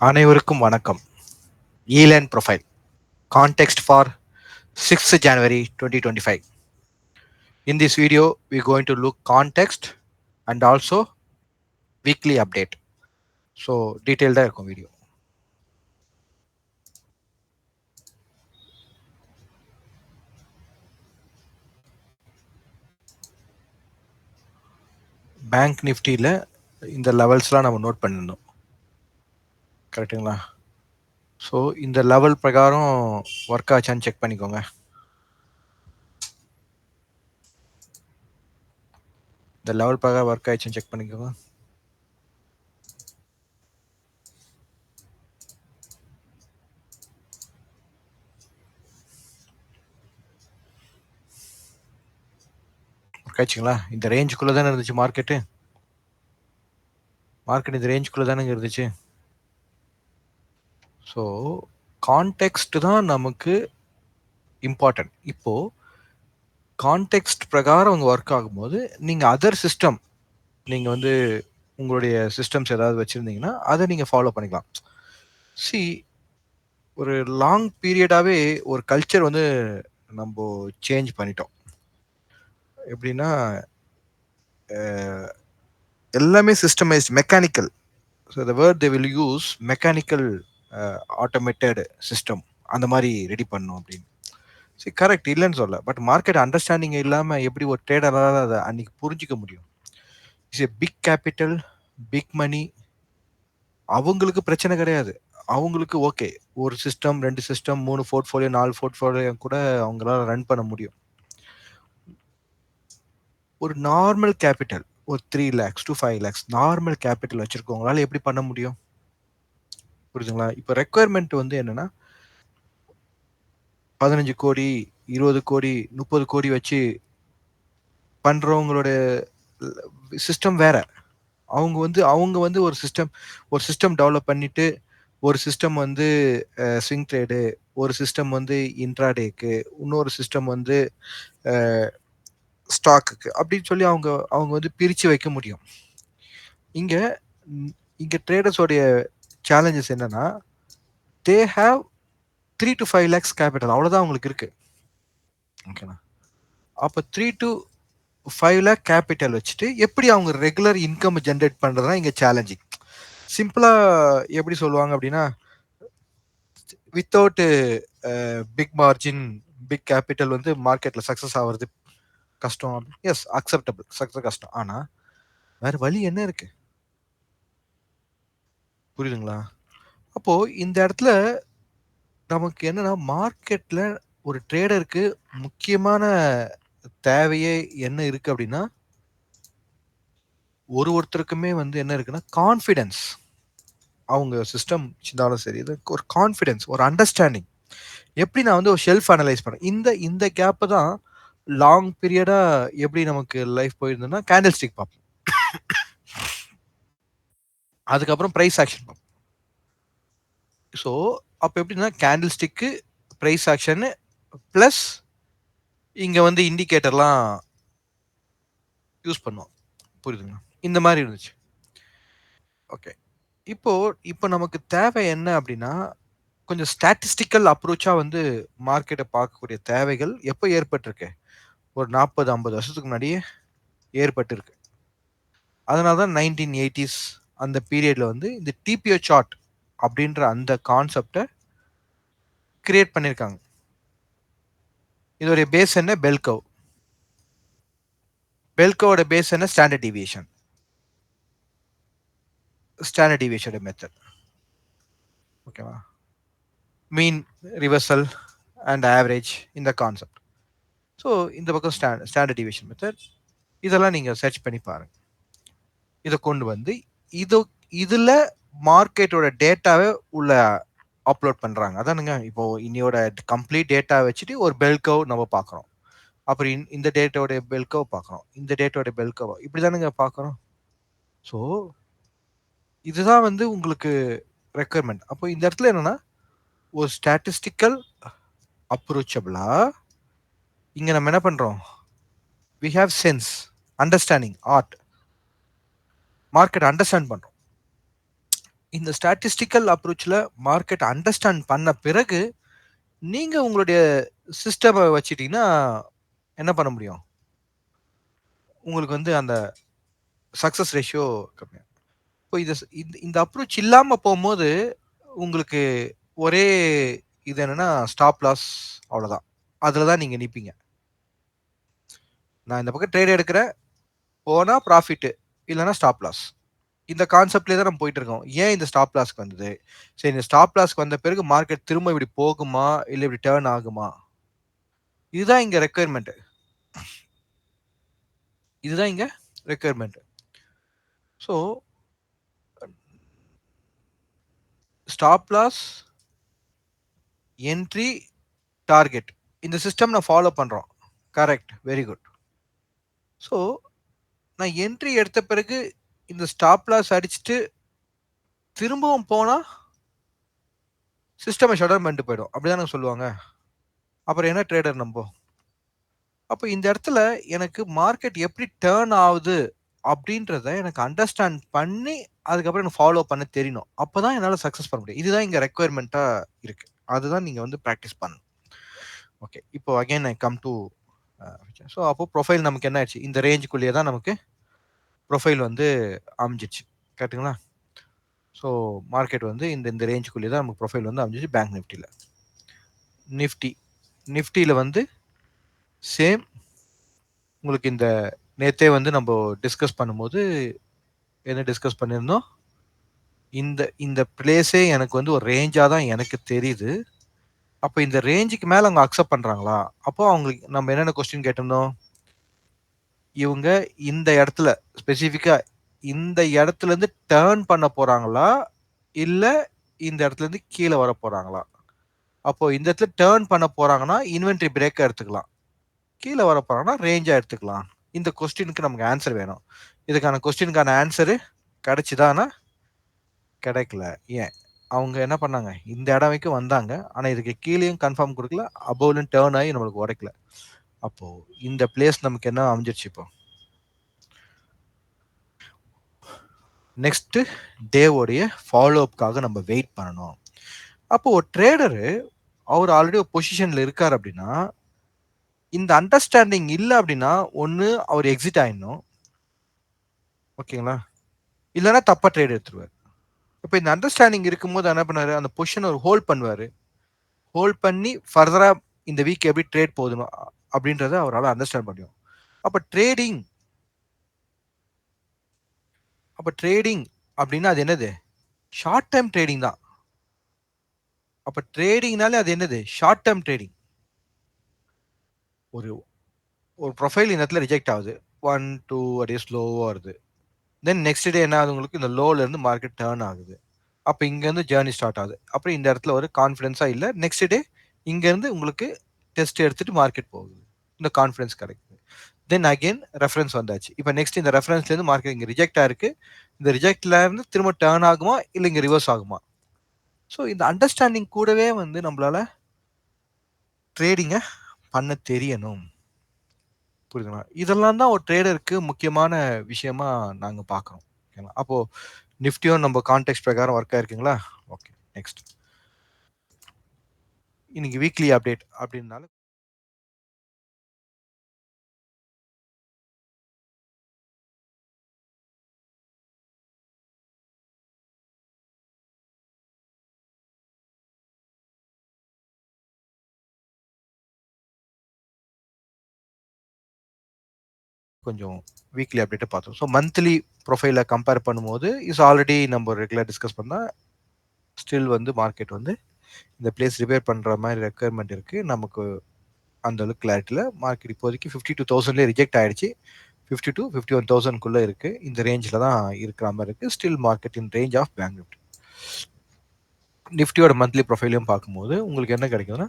அனைவருக்கும் வணக்கம். E-Learn profile. Context for 6th January 2025. In this video, we're going to look context and also weekly update. So, detailed video. Bank Nifty இந்த லெவல்ஸ்லாம் நம்ம note பண்ணிருந்தோம். கரெக்ட்டுங்களா? So இந்த level பிரகாரம் work ஆச்சான்னு check பண்ணிக்கோங்க. இந்த லெவல் பிரகாரம் ஒர்க் ஆயிடுச்சுன்னு செக் பண்ணிக்கோங்க. ஒர்க் ஆயிடுச்சுங்களா? இந்த ரேஞ்சுக்குள்ளே தானே இருந்துச்சு மார்க்கெட் இந்த ரேஞ்சுக்குள்ளே தானே இருந்துச்சு. ஸோ கான்டெக்ஸ்ட் தான் நமக்கு இம்பார்ட்டன்ட். இப்போ கான்டெக்ஸ்ட் பிரகாரம் அவங்க ஒர்க் ஆகும்போது நீங்கள் அதர் சிஸ்டம் நீங்கள் வந்து உங்களுடைய சிஸ்டம்ஸ் ஏதாவது வச்சுருந்தீங்கன்னா அதை நீங்கள் ஃபாலோ பண்ணிக்கலாம். சி ஒரு லாங் பீரியடாகவே ஒரு கல்ச்சர் வந்து நம்ம சேஞ்ச் பண்ணிட்டோம். எப்படின்னா எல்லாமே systemized mechanical. So the word they will use mechanical automated system அந்த மாதிரி ரெடி பண்ணணும் அப்படின்னு. சரி, கரெக்ட், இல்லைன்னு சொல்ல. பட் மார்க்கெட் அண்டர்ஸ்டாண்டிங் இல்லாமல் எப்படி ஒரு ட்ரேடரால் அதை அன்னைக்கு புரிஞ்சிக்க முடியும்? It's a big capital, big money. அவங்களுக்கு பிரச்சனை கிடையாது. அவங்களுக்கு ஓகே, ஒரு சிஸ்டம், 2 சிஸ்டம், 3 போர்ட்ஃபோலியோ, 4 போர்ட்ஃபோலியோ கூட அவங்களால ரன் பண்ண முடியும். ஒரு நார்மல் கேபிட்டல், ஒரு 3 lakhs to 5 lakhs normal capital வச்சிருக்கவங்களால எப்படி பண்ண முடியும்? புரியுதுங்களா? இப்போ ரெக்குயர்மெண்ட் வந்து என்னன்னா 15 கோடி, 20 கோடி, 30 கோடி வச்சு பண்றவங்களோட சிஸ்டம் வேற. அவங்க வந்து ஒரு சிஸ்டம் டெவலப் பண்ணிட்டு, ஒரு சிஸ்டம் வந்து ஸ்விங் ட்ரேடு, ஒரு சிஸ்டம் வந்து இன்ட்ராடேக்கு, இன்னொரு சிஸ்டம் வந்து ஸ்டாக்குக்கு அப்படின்னு சொல்லி அவங்க வந்து பிரித்து வைக்க முடியும். இங்க ட்ரேடர்ஸோடைய சேலஞ்சஸ் என்னன்னா, they have 3 to 5 lakhs capital, அவ்வளோதான் அவங்களுக்கு இருக்கு. ஓகேண்ணா? அப்போ 3 to 5 lakh கேபிட்டல் வச்சுட்டு எப்படி அவங்க ரெகுலர் இன்கம் ஜென்ரேட் பண்ணுறதுனா இங்கே சேலஞ்சிங். சிம்பிளாக எப்படி சொல்லுவாங்க அப்படின்னா, without big margin, big capital வந்து மார்க்கெட்டில் சக்ஸஸ் ஆகிறது கஷ்டம். எஸ், அக்செப்டபிள், சக்ஸஸ் கஷ்டம். ஆனால் வேறு வழி என்ன இருக்கு? புரியுதுங்களா? அப்போது இந்த இடத்துல நமக்கு என்னன்னா, மார்க்கெட்டில் ஒரு ட்ரேடருக்கு முக்கியமான தேவையே என்ன இருக்குது அப்படின்னா, ஒருத்தருக்குமே வந்து என்ன இருக்குன்னா கான்ஃபிடென்ஸ். அவங்க சிஸ்டம் இருந்தாலும் சரி, இது ஒரு கான்ஃபிடென்ஸ், ஒரு அண்டர்ஸ்டாண்டிங். எப்படி நான் வந்து ஒரு ஷெல்ஃப் அனலைஸ் பண்ணேன், இந்த கேப்பை தான் லாங் பீரியடாக எப்படி நமக்கு லைஃப் போயிருந்ததுன்னா கேண்டில் ஸ்டிக் பார்ப்போம், அதுக்கப்புறம் ப்ரைஸ் ஆக்ஷன் பார்ப்போம். ஸோ அப்போ எப்படின்னா candlestick, price action plus இங்கே வந்து இண்டிகேட்டர்லாம் யூஸ் பண்ணுவோம். புரியுதுங்களா? இந்த மாதிரி இருந்துச்சு. ஓகே, இப்போ நமக்கு தேவை என்ன அப்படின்னா, கொஞ்சம் ஸ்டாட்டிஸ்டிக்கல் அப்ரோச்சாக வந்து மார்க்கெட்டை பார்க்கக்கூடிய தேவைகள் எப்போ ஏற்பட்டிருக்கு? ஒரு 40-50 வருஷத்துக்கு முன்னாடியே ஏற்பட்டிருக்கு. அதனால தான் 1980s அந்த பீரியடில் வந்து இந்த டிபிஓ சார்ட் அப்படின்ற அந்த கான்செப்டை கிரியேட் பண்ணியிருக்காங்க. இதோடைய பேஸ் என்ன? பெல்கவ். பெல்கவோட பேஸ் என்ன? Standard deviation. ஸ்டாண்டர்ட் டிவியேஷனோட மெத்தட். ஓகேவா? மீன், ரிவர்சல் அண்ட் ஆவரேஜ், இந்த கான்செப்ட். ஸோ இந்த பக்கம் ஸ்டாண்டர்ட் டிவியேஷன் மெத்தட், இதெல்லாம் நீங்கள் சர்ச் பண்ணி பாருங்கள். இதை கொண்டு வந்து இதில் மார்க்கெட்டோட டேட்டாவை உள்ள அப்லோட் பண்ணுறாங்க. அதானுங்க இப்போ இன்னையோட கம்ப்ளீட் டேட்டா வச்சுட்டு ஒரு பெல்கவ் நம்ம பார்க்குறோம். அப்புறம் இந்த டேட்டோட பெல்கவ் பார்க்குறோம், இந்த டேட்டோட பெல்கவ், இப்படி தானுங்க பார்க்குறோம். ஸோ இதுதான் வந்து உங்களுக்கு ரெக்குயர்மெண்ட். அப்போ இந்த இடத்துல என்னன்னா, ஒரு ஸ்டாட்டிஸ்டிக்கல் அப்ரோச்சபிளா இங்கே நம்ம என்ன பண்ணுறோம்? We have sense, understanding, art. Market understand பண்ணுறோம். இந்த ஸ்டாட்டிஸ்டிக்கல் அப்ரோச்ல மார்க்கெட் அண்டர்ஸ்டாண்ட் பண்ண பிறகு நீங்க உங்களுடைய சிஸ்டம வச்சுட்டீங்கன்னா என்ன பண்ண முடியும்? உங்களுக்கு வந்து அந்த சக்சஸ் ரேஷியோ கம்மியா. இப்போ இந்த அப்ரோச் இல்லாம போம்போது, உங்களுக்கு ஒரே இது என்னன்னா, ஸ்டாப் லாஸ் அவ்வளோதான். அதுல தான் நீங்க நிப்பீங்க. நான் இந்த பக்கம் ட்ரேட் எடுக்கிறேன். போனா ப்ராஃபிட் இல்லன்னா ஸ்டாப் லாஸ். இந்த கான்செப்ட்லயே தான் நம்ம போயிட்டு இருக்கோம். ஏன் இந்த ஸ்டாப் லாஸ்க்கு வந்தது? சரி இந்த ஸ்டாப் லாஸ்க்கு வந்த பிறகு மார்க்கெட் திரும்ப இப்படி போகுமா? இல்ல இப்படி டர்ன் ஆகுமா? இதுதான் இங்க ரெக்யர்மென்ட். இதுதான் இங்க requirement. So stop loss, entry, target. இந்த சிஸ்டம் நான் ஃபாலோ பண்றோம். கரெக்ட். Very good. ஸோ நான் என்ட்ரி எடுத்த பிறகு இந்த ஸ்டாப் லாஸ் அடிச்சுட்டு திரும்பவும் போனா சிஸ்டம ஷட் டவுன் பண்ணிட்டு போயிடும். அப்படிதானே சொல்லுவாங்க. அப்புறம் என்ன ட்ரேடர் நம்ப? அப்ப இந்த இடத்துல எனக்கு மார்க்கெட் எப்படி டர்ன் ஆவுது அப்படின்றத எனக்கு அண்டர்ஸ்டாண்ட் பண்ணி அதுக்கப்புறம் எனக்கு ஃபாலோ பண்ண தெரியணும். அப்பதான் என்னால சக்சஸ் பண்ண முடியும். இதுதான் இங்க ரெக்யர்மென்ட்டா இருக்கு. அதுதான் நீங்க வந்து பிராக்டிஸ் பண்ணணும். ஓகே. இப்போ again I come to so அப்போ ப்ரொஃபைல் நமக்கு என்ன ஆயிடுச்சு? இந்த ரேஞ்சுக்குள்ளேயே தான் நமக்கு ப்ரொஃபைல் வந்து அமைஞ்சிருச்சு. கரெக்ட்டுங்களா? ஸோ மார்க்கெட் வந்து இந்த இந்த ரேஞ்சுக்குள்ளேயே தான் நமக்கு ப்ரொஃபைல் வந்து அமைஞ்சிச்சு பேங்க் நிஃப்டில. நிஃப்டி. நிஃப்டில வந்து சேம் உங்களுக்கு இந்த நேத்தே வந்து நம்ம டிஸ்கஸ் பண்ணும்போது என்ன டிஸ்கஸ் பண்ணியிருந்தோம்? இந்த இந்த பிளேஸே எனக்கு வந்து ஒரு ரேஞ்சா தான் எனக்கு தெரியுது. அப்ப இந்த ரேஞ்சுக்கு மேல அவங்க அக்செப்ட் பண்றாங்களா? அப்போ அவங்களுக்கு நம்ம என்னென்ன கொஸ்டின் கேட்டிருந்தோம்? இவங்க இந்த இடத்துல ஸ்பெசிஃபிக்கா இந்த இடத்துலருந்து டர்ன் பண்ண போறாங்களா? இல்ல இந்த இடத்துலருந்து கீழ வரப்போறாங்களா? அப்போ இந்த இடத்துல டர்ன் பண்ண போறாங்கன்னா, இன்வென்டரி பிரேக்கா எடுத்துக்கலாம். கீழ வரப்போறாங்கன்னா, ரேஞ்சா எடுத்துக்கலாம். இந்த கொஸ்டினுக்கு நமக்கு ஆன்சர் வேணும். இதுக்கான கொஸ்டினுக்கான ஆன்சரு கிடைச்சுதான்னா? கிடைக்கல. ஏன்? அவங்க என்ன பண்ணாங்க? இந்த இடம் வரைக்கும் வந்தாங்க. ஆனா இதுக்கு கீழயும் கன்ஃபார்ம் குடுக்கல. அபோவ்லயும் டர்ன் ஆயி நம்மளுக்கு உடைக்கல. அப்போ இந்த பிளேஸ் நமக்கு என்ன அமைஞ்சிருச்சு இப்போ? நெக்ஸ்ட் டேவோடைய ஃபாலோ அப்காக நம்ம வெயிட் பண்ணணும். அப்போ ஒரு ட்ரேடரு அவர் ஆல்ரெடி ஒரு பொசிஷன்ல இருக்காரு அப்படின்னா, இந்த அண்டர்ஸ்டாண்டிங் இல்ல அப்படின்னா, ஒண்ணு அவர் எக்ஸிட் ஆயிடணும். ஓகேங்களா? இல்லன்னா தப்பா ட்ரேட் எடுத்துருவாரு. இப்ப இந்த அண்டர்ஸ்டாண்டிங் இருக்கும்போது என்ன பண்ணாரு? அந்த பொசிஷன ஒரு ஹோல்ட் பண்ணுவாரு. ஹோல்ட் பண்ணி ஃபர்தரா இந்த வீக் எப்படி ட்ரேட் போகுதுன்னு அப்படின்றத அவரால அண்டர்ஸ்டாண்ட் முடியும். அப்ப ட்ரேடிங் அப்ப ட்ரேடிங் அப்படின்னா அது என்னது? ஷார்ட் டெர்ம் ட்ரேடிங் தான். அப்ப ட்ரேடிங்னாலே அது என்னது? Short term trading. ஒரு ஒரு ப்ரொஃபைல் இந்த இடத்துல ரிஜெக்ட் ஆகுது. 1, 2 அப்படியே ஸ்லோவா வருது. தென் நெக்ஸ்ட் டே என்ன ஆகுது உங்களுக்கு? இந்த லோல இருந்து மார்க்கெட் டர்ன் ஆகுது. அப்ப இங்க இருந்து ஜர்னி ஸ்டார்ட் ஆகுது. அப்புறம் இந்த இடத்துல ஒரு கான்ஃபிடன்ஸா இல்ல. நெக்ஸ்ட் டே இங்க இருந்து உங்களுக்கு டெஸ்ட் எடுத்துட்டு மார்க்கெட் போகுது. இந்த கான்ஃபிடன்ஸ் கிடைக்குது. தென் அகைன் ரெஃபரன்ஸ் வந்தாச்சு. இப்ப நெக்ஸ்ட் இந்த ரெஃபரன்ஸ்ல இருந்து மார்க்கெட் இங்க ரிஜெக்ட் ஆயிருக்கு. இந்த ரிஜெக்ட்ல இருந்து திரும்ப டர்ன் ஆகுமா? இல்ல இங்க ரிவர்ஸ் ஆகுமா? ஸோ இந்த அண்டர்ஸ்டாண்டிங் கூடவே வந்து நம்மளால ட்ரேடிங்க பண்ண தெரியணும். புரியுதுங்களா? இதெல்லாம் தான் ஒரு ட்ரேடருக்கு முக்கியமான விஷயமா நாங்க பார்க்குறோம். ஓகேங்களா? அப்போ நிஃப்டியும் நம்ம கான்டெக்ஸ்ட் பிரகாரம் ஒர்க் ஆயிருக்குங்களா? ஓகே. நெக்ஸ்ட். இன்னைக்கு வீக்லி அப்டேட் அப்படின்னால கொஞ்சம் வீக்லி அப்டேட்ட பார்த்தோம். ஸோ மந்த்லி ப்ரொஃபைல கம்பேர் பண்ணும்போது இஸ் ஆல்ரெடி நம்ம ரெகுலரா டிஸ்கஸ் பண்ணா ஸ்டில் வந்து மார்க்கெட் வந்து இந்த பிளேஸ் ரிப்பேர் பண்ற மாரி ரெக்யர்மென்ட் இருக்கு. நமக்கு அந்த அளவுக்கு கிளாரிட்டி இல்ல. மார்க்கெட் இப்போதைக்கு 52,000லே ரிஜெக்ட் ஆயிடுச்சு. 52, 51,000க்குள்ள இருக்கு. இந்த ரேஞ்ச்ல தான் இருக்கிற மாரி இருக்கு. Still market in range of bank Nifty. நிஃப்டியோட மந்த்லி ப்ரொஃபைலையும் பார்க்கும்போது உங்களுக்கு என்ன கிடைக்குதுன்னா,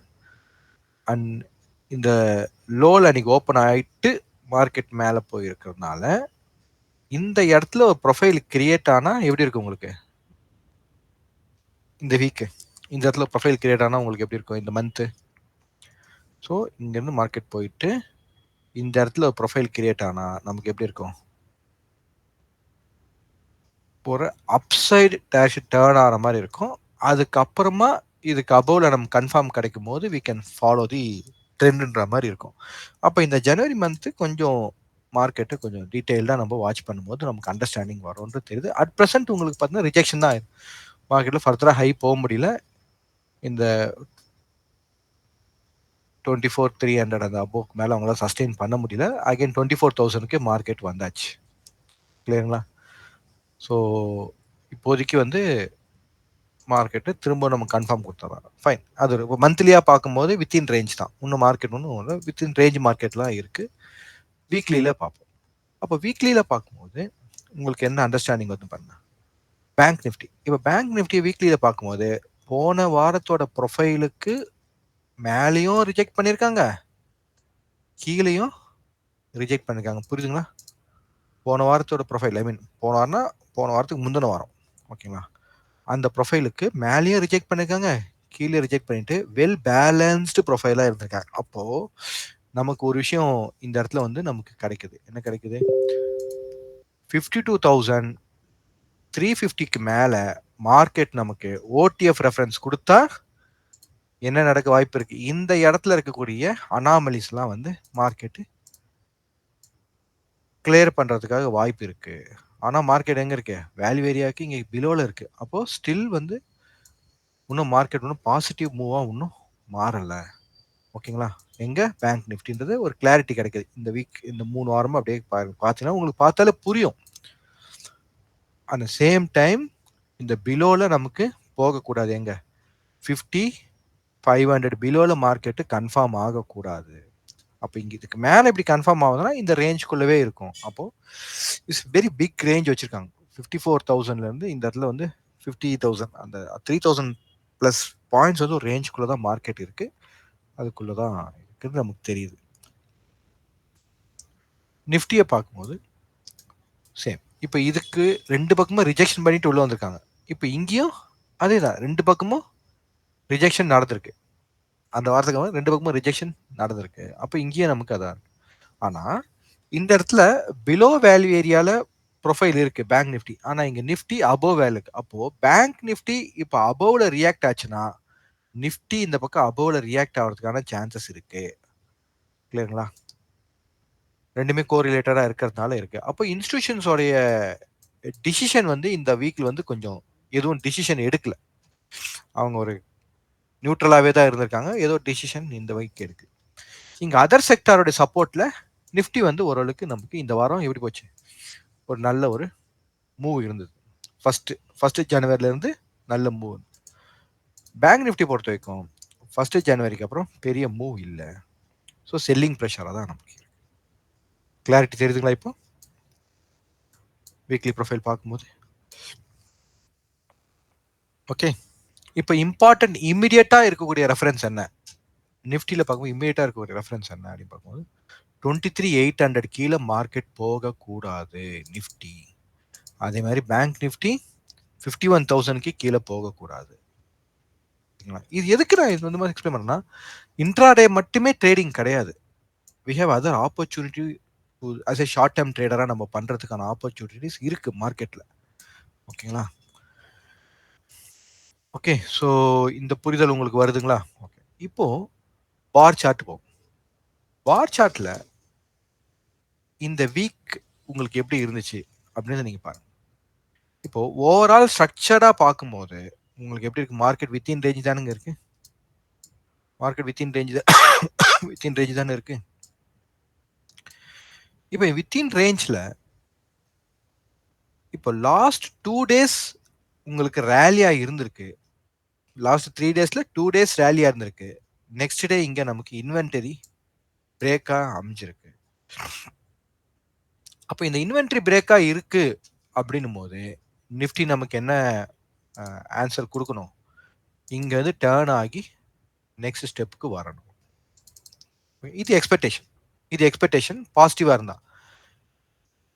அண்ட் இந்த லோல அன்னைக்கு ஓப்பன் ஆயிட்டு மார்க்கெட் மேல போயிருக்கிறதுனால, இந்த இடத்துல ஒரு ப்ரொஃபைல் கிரியேட் ஆனா எப்படி இருக்கு உங்களுக்கு? இந்த வீக் இந்த இடத்துல ப்ரொஃபைல் கிரியேட் ஆனா உங்களுக்கு எப்படி இருக்கும்? இந்த மந்த். ஸோ இங்கேருந்து மார்க்கெட் போயிட்டு இந்த இடத்துல ஒரு ப்ரொஃபைல் கிரியேட் ஆனா நமக்கு எப்படி இருக்கும்? ஒரு அப்சைடு டேஷ் டேர்ன் ஆகிற மாதிரி இருக்கும். அதுக்கப்புறமா இதுக்கு அபோவ்ல நம்ம கன்ஃபார்ம் கிடைக்கும் போது வி கேன் ஃபாலோ தி ட்ரெண்ட்ன்ற மாதிரி இருக்கும். அப்போ இந்த ஜனவரி மந்த்து கொஞ்சம் மார்க்கெட்டை கொஞ்சம் டீட்டெயில்டாக நம்ம வாட்ச் பண்ணும்போது நமக்கு அண்டர்ஸ்டாண்டிங் வரும்ன்றது தெரியுது. அட் ப்ரெசென்ட் உங்களுக்கு பார்த்தீங்கன்னா ரிஜெக்ஷன் தான் மார்க்கெட்டில் ஃபர்தராக ஹை போக முடியல. இந்த 24,300 அந்த அபோவ்க்கு மேலே அவங்களால சஸ்டெயின் பண்ண முடியல. அகைன் 24,000க்கு மார்க்கெட் வந்தாச்சு. கிளியருங்களா? ஸோ இப்போதைக்கு வந்து மார்க்கெட்டு திரும்ப நம்ம கன்ஃபார்ம் கொடுத்துறோம். ஃபைன். அது மந்த்லியாக பார்க்கும்போது வித்தின் ரேஞ்ச் தான். இன்னும் மார்க்கெட் ஒன்றும் வித்தின் ரேஞ்ச் மார்க்கெட்லாம் இருக்குது. வீக்லியில் பார்ப்போம். அப்போ வீக்லியில் பார்க்கும்போது உங்களுக்கு என்ன அண்டர்ஸ்டாண்டிங் வந்து பாருங்க. Bank Nifty. இப்போ பேங்க் நிஃப்டி வீக்லியில் பார்க்கும்போது போன வாரத்தோட ப்ரொஃபைலுக்கு மேலேயும் ரிஜெக்ட் பண்ணியிருக்காங்க, கீழேயும் ரிஜெக்ட் பண்ணியிருக்காங்க. புரியுதுங்களா? போன வாரத்தோட ப்ரொஃபைல் போன வாரம்னா போன வாரத்துக்கு முந்தின வாரம். ஓகேங்களா? அந்த ப்ரொஃபைலுக்கு மேலேயும் ரிஜெக்ட் பண்ணியிருக்காங்க, கீழே ரிஜெக்ட் பண்ணிட்டு வெல் பேலன்ஸ்டு ப்ரொஃபைலாக இருந்திருக்காங்க. அப்போது நமக்கு ஒரு விஷயம் இந்த இடத்துல வந்து நமக்கு கிடைக்குது. என்ன கிடைக்குது? 52,350க்கு மேலே மார்க்கெட் நமக்கு ஓடிஎஃப் ரெஃபரன்ஸ் கொடுத்தா என்ன நடக்க வாய்ப்பு இருக்கு? இந்த இடத்துல இருக்கக்கூடிய அனாமலிஸ்லாம் வந்து மார்க்கெட்டு கிளியர் பண்றதுக்காக வாய்ப்பு இருக்கு. ஆனா மார்க்கெட் எங்க இருக்கு? வேல்யூ ஏரியாவுக்கு இங்க பிலோல இருக்கு. அப்போ ஸ்டில் வந்து இன்னும் மார்க்கெட் இன்னும் பாசிட்டிவ் மூவா இன்னும் மாறல. ஓகேங்களா? எங்க பேங்க் நிஃப்டின்றது ஒரு கிளாரிட்டி கிடைக்குது. இந்த வீக் இந்த 3 வாரமா அப்படியே பார்த்தீங்கன்னா உங்களுக்கு பார்த்தாலே புரியும். அந்த சேம் டைம் இந்த பிலோல நமக்கு போகக்கூடாது. எங்க 50 500 பிலோல மார்க்கெட் கன்ஃபார்ம் ஆகக்கூடாது. அப்போ இங்க இதுக்கு மேல இப்படி கன்ஃபார்ம் ஆகுதுன்னா இந்த ரேஞ்சுக்குள்ளவே இருக்கும். அப்போ இட்ஸ் வெரி பிக் ரேஞ்ச் வச்சிருக்காங்க. 54,000ல இருந்து இந்த இடத்துல வந்து 50,000 அந்த 3,000 பிளஸ் பாயிண்ட்ஸ் வந்து ஒரு ரேஞ்சுக்குள்ள தான் மார்க்கெட் இருக்கு. அதுக்குள்ள தான் இருக்குன்னு நமக்கு தெரியுது. நிஃப்டியை பார்க்கும்போது சேம். இப்போ இதுக்கு ரெண்டு பக்கமும் ரிஜெக்ஷன் பண்ணிட்டு உள்ள வந்திருக்காங்க. இப்போ இங்கேயும் அதே தான், ரெண்டு பக்கமும் ரிஜெக்ஷன் நடந்திருக்கு. அந்த வாரத்துக்கு ரெண்டு பக்கமும் ரிஜெக்ஷன் நடந்திருக்கு. அப்போ இங்கேயும் நமக்கு அதான். ஆனா இந்த இடத்துல பிலோ வேல்யூ ஏரியால ப்ரொஃபைல் இருக்கு பேங்க் நிஃப்டி. ஆனா இங்க நிஃப்டி அபோவ் வேல்யூ. அப்போ பேங்க் நிஃப்டி இப்போ அபோவ்ல ரியாக்ட் ஆச்சுன்னா நிஃப்டி இந்த பக்கம் அபோவ்ல ரியாக்ட் ஆகிறதுக்கான சான்சஸ் இருக்கு. கிளியருங்களா? ரெண்டுமே கோரிலேட்டடா இருக்கிறதுனால இருக்கு. அப்போ இன்ஸ்டிடியூஷன்ஸோடைய டிசிஷன் வந்து இந்த வீக்ல வந்து கொஞ்சம் எதுவும் டிசிஷன் எடுக்கல. அவங்க ஒரு நியூட்ரலாவே தான் இருந்திருக்காங்க. ஏதோ டிசிஷன் இந்த வீக் எடுக்கு. இங்க அதர் செக்டாரோட சப்போர்ட்ல நிஃப்டி வந்து ஓரளவுக்கு நமக்கு இந்த வாரம் எப்படி போச்சு? ஒரு நல்ல ஒரு மூவ் இருந்தது. ஃபர்ஸ்ட் ஜனவரில இருந்து நல்ல மூவ். பேங்க் நிஃப்டி பொறுத்த வரைக்கும் ஃபர்ஸ்ட் ஜனவரிக்கு அப்புறம் பெரிய மூவ் இல்லை. ஸோ செல்லிங் ப்ரெஷராக தான் நமக்கு. கிளாரிட்டி தெரியுதுங்களா? இப்போ வீக்லி ப்ரொஃபைல் பார்க்கும்போது ஓகே. இப்போ இம்பார்ட்டன்ட் இமிடியேட்டாக இருக்கக்கூடிய ரெஃபரன்ஸ் என்ன? நிஃப்டியில் பார்க்கும்போது இமிடியேட்டாக இருக்கக்கூடிய ரெஃபரன்ஸ் என்ன அப்படின்னு பார்க்கும்போது 23,800 கீழே மார்க்கெட் போகக்கூடாது நிஃப்டி. அதே மாதிரி பேங்க் நிஃப்டி 51,000க்கு கீழே போகக்கூடாது. இது எதுக்கு நான் இது வந்து மாதிரி எக்ஸ்பிளைன் பண்ணேன்னா, இன்ட்ராடே மட்டுமே ட்ரேடிங் கிடையாது. We have other opportunity as a short term ட்ரேடராக நம்ம பண்ணுறதுக்கான ஆப்பர்ச்சுனிட்டிஸ் இருக்கு மார்க்கெட்டில். ஓகேங்களா? ஓகே. ஸோ இந்த புரிதல் உங்களுக்கு வருதுங்களா? ஓகே. இப்போ பார் சார்ட் போகும். பார் சார்ட்ல இந்த வீக் உங்களுக்கு எப்படி இருந்துச்சு அப்படின்னு நீங்க பாருங்க. இப்போ ஓவரால் ஸ்ட்ரக்சர்டா பார்க்கும்போது உங்களுக்கு எப்படி இருக்கு? மார்க்கெட் வித்தின் ரேஞ்ச் தானுங்க இருக்கு. Market within range within range தானே இருக்கு. இப்போ வித்தின் ரேஞ்ச்ல இப்போ லாஸ்ட் 2 டேஸ் உங்களுக்கு ரேலியா இருந்திருக்கு. லாஸ்ட் 3 டேஸ்ல 2 டேஸ் ரேலியா இருந்திருக்கு. நெக்ஸ்ட் டே இங்க நமக்கு இன்வென்டரி பிரேக்கா அமைஞ்சிருக்கு. அப்போ இந்த இன்வென்டரி பிரேக்கா இருக்கு அப்படின்னும் போது நிஃப்டி நமக்கு என்ன ஆன்சர் கொடுக்கணும்? இங்க வந்து டேர்ன் ஆகி நெக்ஸ்ட் ஸ்டெப்புக்கு வரணும். இது எக்ஸ்பெக்டேஷன். இது எக்ஸ்பெக்டேஷன் பாசிட்டிவா இருந்தா.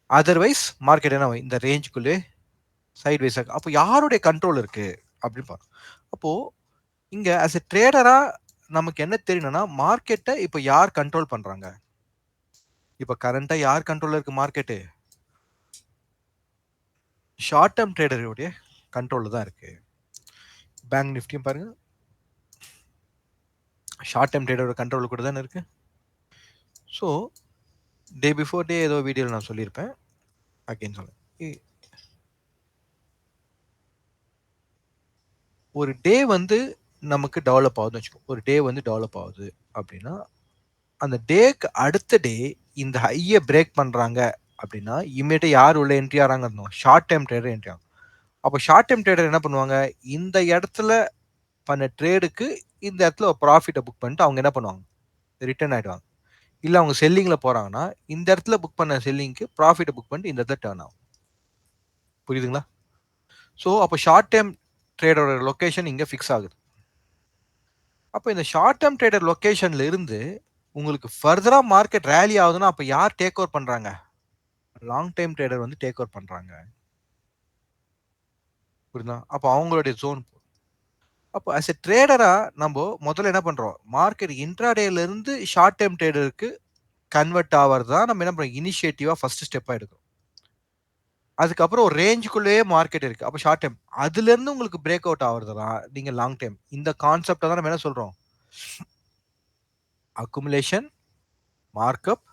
அதர்வைஸ் மார்க்கெட் என்ன இந்த ரேஞ்சுக்குள்ளே சைட் வைஸ். அப்போ யாருடைய கண்ட்ரோல் இருக்கு அப்படின்னு பாருங்க. அப்போ இங்க ஆஸ் எ ட்ரேடரா நமக்கு என்ன தெரியணும்னா மார்க்கெட்டை இப்போ யார் கண்ட்ரோல் பண்றாங்க? இப்போ கரண்டா யார் கண்ட்ரோல்ல இருக்கு மார்க்கெட்டு? ஷார்ட் டேர்ம் ட்ரேடருடைய கண்ட்ரோலில் தான் இருக்கு. பேங்க் நிஃப்டியும் பாருங்க, ஷார்ட் டேர்ம் ட்ரேடரோட கண்ட்ரோல் கூட தானே இருக்கு. ஸோ டே பிஃபோர் டே ஏதோ வீடியோவில் நான் சொல்லியிருப்பேன், அகைன் சொல்லுங்க. ஒரு டே வந்து நமக்கு டெவலப் ஆகுதுன்னு வச்சுக்கோ, ஒரு டே வந்து டெவலப் ஆகுது அப்படின்னா, அந்த டேக்கு அடுத்த டே இந்த ஹையை பிரேக் பண்றாங்க அப்படின்னா, இமீடியட்டா யார் உள்ள என்ட்ரி ஆறாங்க? ஷார்ட் டைம் ட்ரேடர் என்ட்ரி ஆகும். அப்போ ஷார்ட் டைம் ட்ரேடர் என்ன பண்ணுவாங்க? இந்த இடத்துல பண்ண ட்ரேடுக்கு இந்த இடத்துல ஒரு ப்ராஃபிட்டை புக் பண்ணிட்டு அவங்க என்ன பண்ணுவாங்க? ரிட்டர்ன் ஆயிடுவாங்க. இல்ல அவங்க செல்லிங்ல போறாங்கன்னா, இந்த இடத்துல புக் பண்ண செல்லிங்க்கு ப்ராஃபிட்டை புக் பண்ணிட்டு இந்த இடத்துல டர்ன் ஆகும். புரியுதுங்களா? ஸோ அப்போ ஷார்ட் டைம் ட்ரேடரோட லொகேஷன் இங்க ஃபிக்ஸ் ஆகுது. அப்போ இந்த ஷார்ட் டேர்ம் ட்ரேடர் லொகேஷன்ல இருந்து உங்களுக்கு ஃபர்தரா மார்க்கெட் ரேலி ஆகுதுன்னா அப்ப யார் டேக் ஓவர் பண்றாங்க? லாங் டைம் ட்ரேடர் வந்து டேக் ஓவர் பண்றாங்க. புரியுதா? அப்போ அவங்களுடைய ஜோன். அப்போ அஸ் எ ட்ரேடரா நம்ம முதல்ல என்ன பண்றோம்? மார்க்கெட் இன்ட்ராடேல இருந்து ஷார்ட் டைம் ட்ரேடருக்கு கன்வெர்ட் ஆகிறது தான் நம்ம என்ன பண்றோம்? இனிஷியேட்டிவா ஃபர்ஸ்ட் ஸ்டெப்பா எடுக்கிறோம். அதுக்கப்புறம் ஒரு ரேஞ்சுக்குள்ளேயே மார்க்கெட் இருக்கு. அப்போ ஷார்ட் டைம். அதுல இருந்து உங்களுக்கு பிரேக் அவுட் ஆகுறது தான் நீங்க லாங் டைம். இந்த கான்செப்ட தான் நம்ம என்ன சொல்றோம்? Accumulation, markup,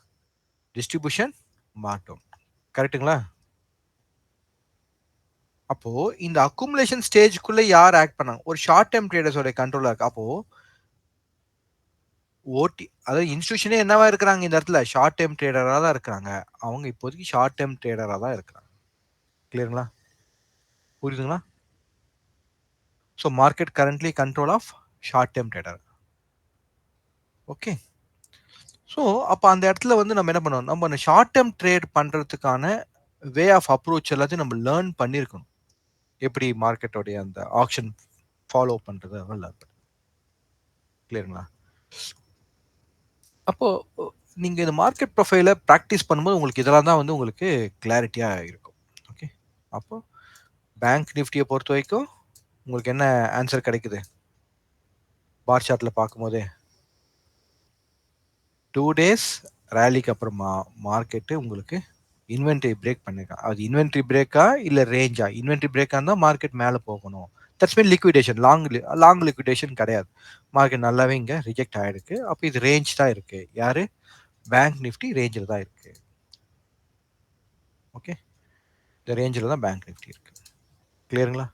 distribution, markdown. கரெக்ட்டுங்களா? அப்போ இந்த அக்குமுலேஷன் ஸ்டேஜ்க்குள்ள யார் ஆக்ட் பண்ணாங்க? ஒரு ஷார்ட் டைம் ட்ரேடர்ஸோட கண்ட்ரோலா இருக்கு. அப்போ ஓடி அதாவது இன்ஸ்டிடியூஷனே என்னவா இருக்கிறாங்க இந்த இடத்துல? ஷார்ட் டைம் ட்ரேடரா தான் இருக்கிறாங்க. அவங்க இப்போதைக்கு ஷார்ட் டைம் ட்ரேடரா தான் இருக்கிறாங்க. கிளியருங்களா? புரியுதுங்களா? So market currently control of short time trader. Okay. So அப்போ அந்த இடத்துல வந்து நம்ம என்ன பண்ணணும்? நம்ம அந்த ஷார்ட் டைம் ட்ரேட் பண்றதுக்கான வே ஆஃப் அப்ரோச் எல்லாத்தையும் நம்ம லேர்ன் பண்ணியிருக்கணும். எப்படி மார்க்கெட்டோடைய அந்த ஆக்ஷன் ஃபாலோ பண்றது அதெல்லாம் லேர்ன் பண்ணி. கிளியருங்களா? அப்போ நீங்க இந்த மார்க்கெட் ப்ரொஃபைல பிராக்டிஸ் பண்ணும்போது உங்களுக்கு இதெல்லாம் தான் வந்து உங்களுக்கு கிளாரிட்டியா இருக்கும். ஓகே. அப்போ பேங்க் நிஃப்டியை பொறுத்த வரைக்கும் உங்களுக்கு என்ன ஆன்சர் கிடைக்குது? பார் சார்ட்ல பார்க்கும்போதே 2 டேஸ் ரேலிக்கு அப்புறமா மார்க்கெட்டு உங்களுக்கு இன்வென்ட்ரி பிரேக் பண்ணிருக்கான். அது இன்வென்ட்ரி பிரேக்கா இல்ல ரேஞ்சா? இன்வென்ட்ரி பிரேக்கா இருந்தா மார்க்கெட் மேல போகணும். That's mean liquidation. Long liquidation கிடையாது. மார்க்கெட் நல்லாவே இங்க ரிஜெக்ட் ஆயிருக்கு. அப்ப இது ரேஞ்ச் தான் இருக்கு. யாரு? பேங்க் நிஃப்டி ரேஞ்சில் தான் இருக்கு. ஓகே. இந்த ரேஞ்சில் தான் பேங்க் நிஃப்டி இருக்கு. கிளியருங்களா?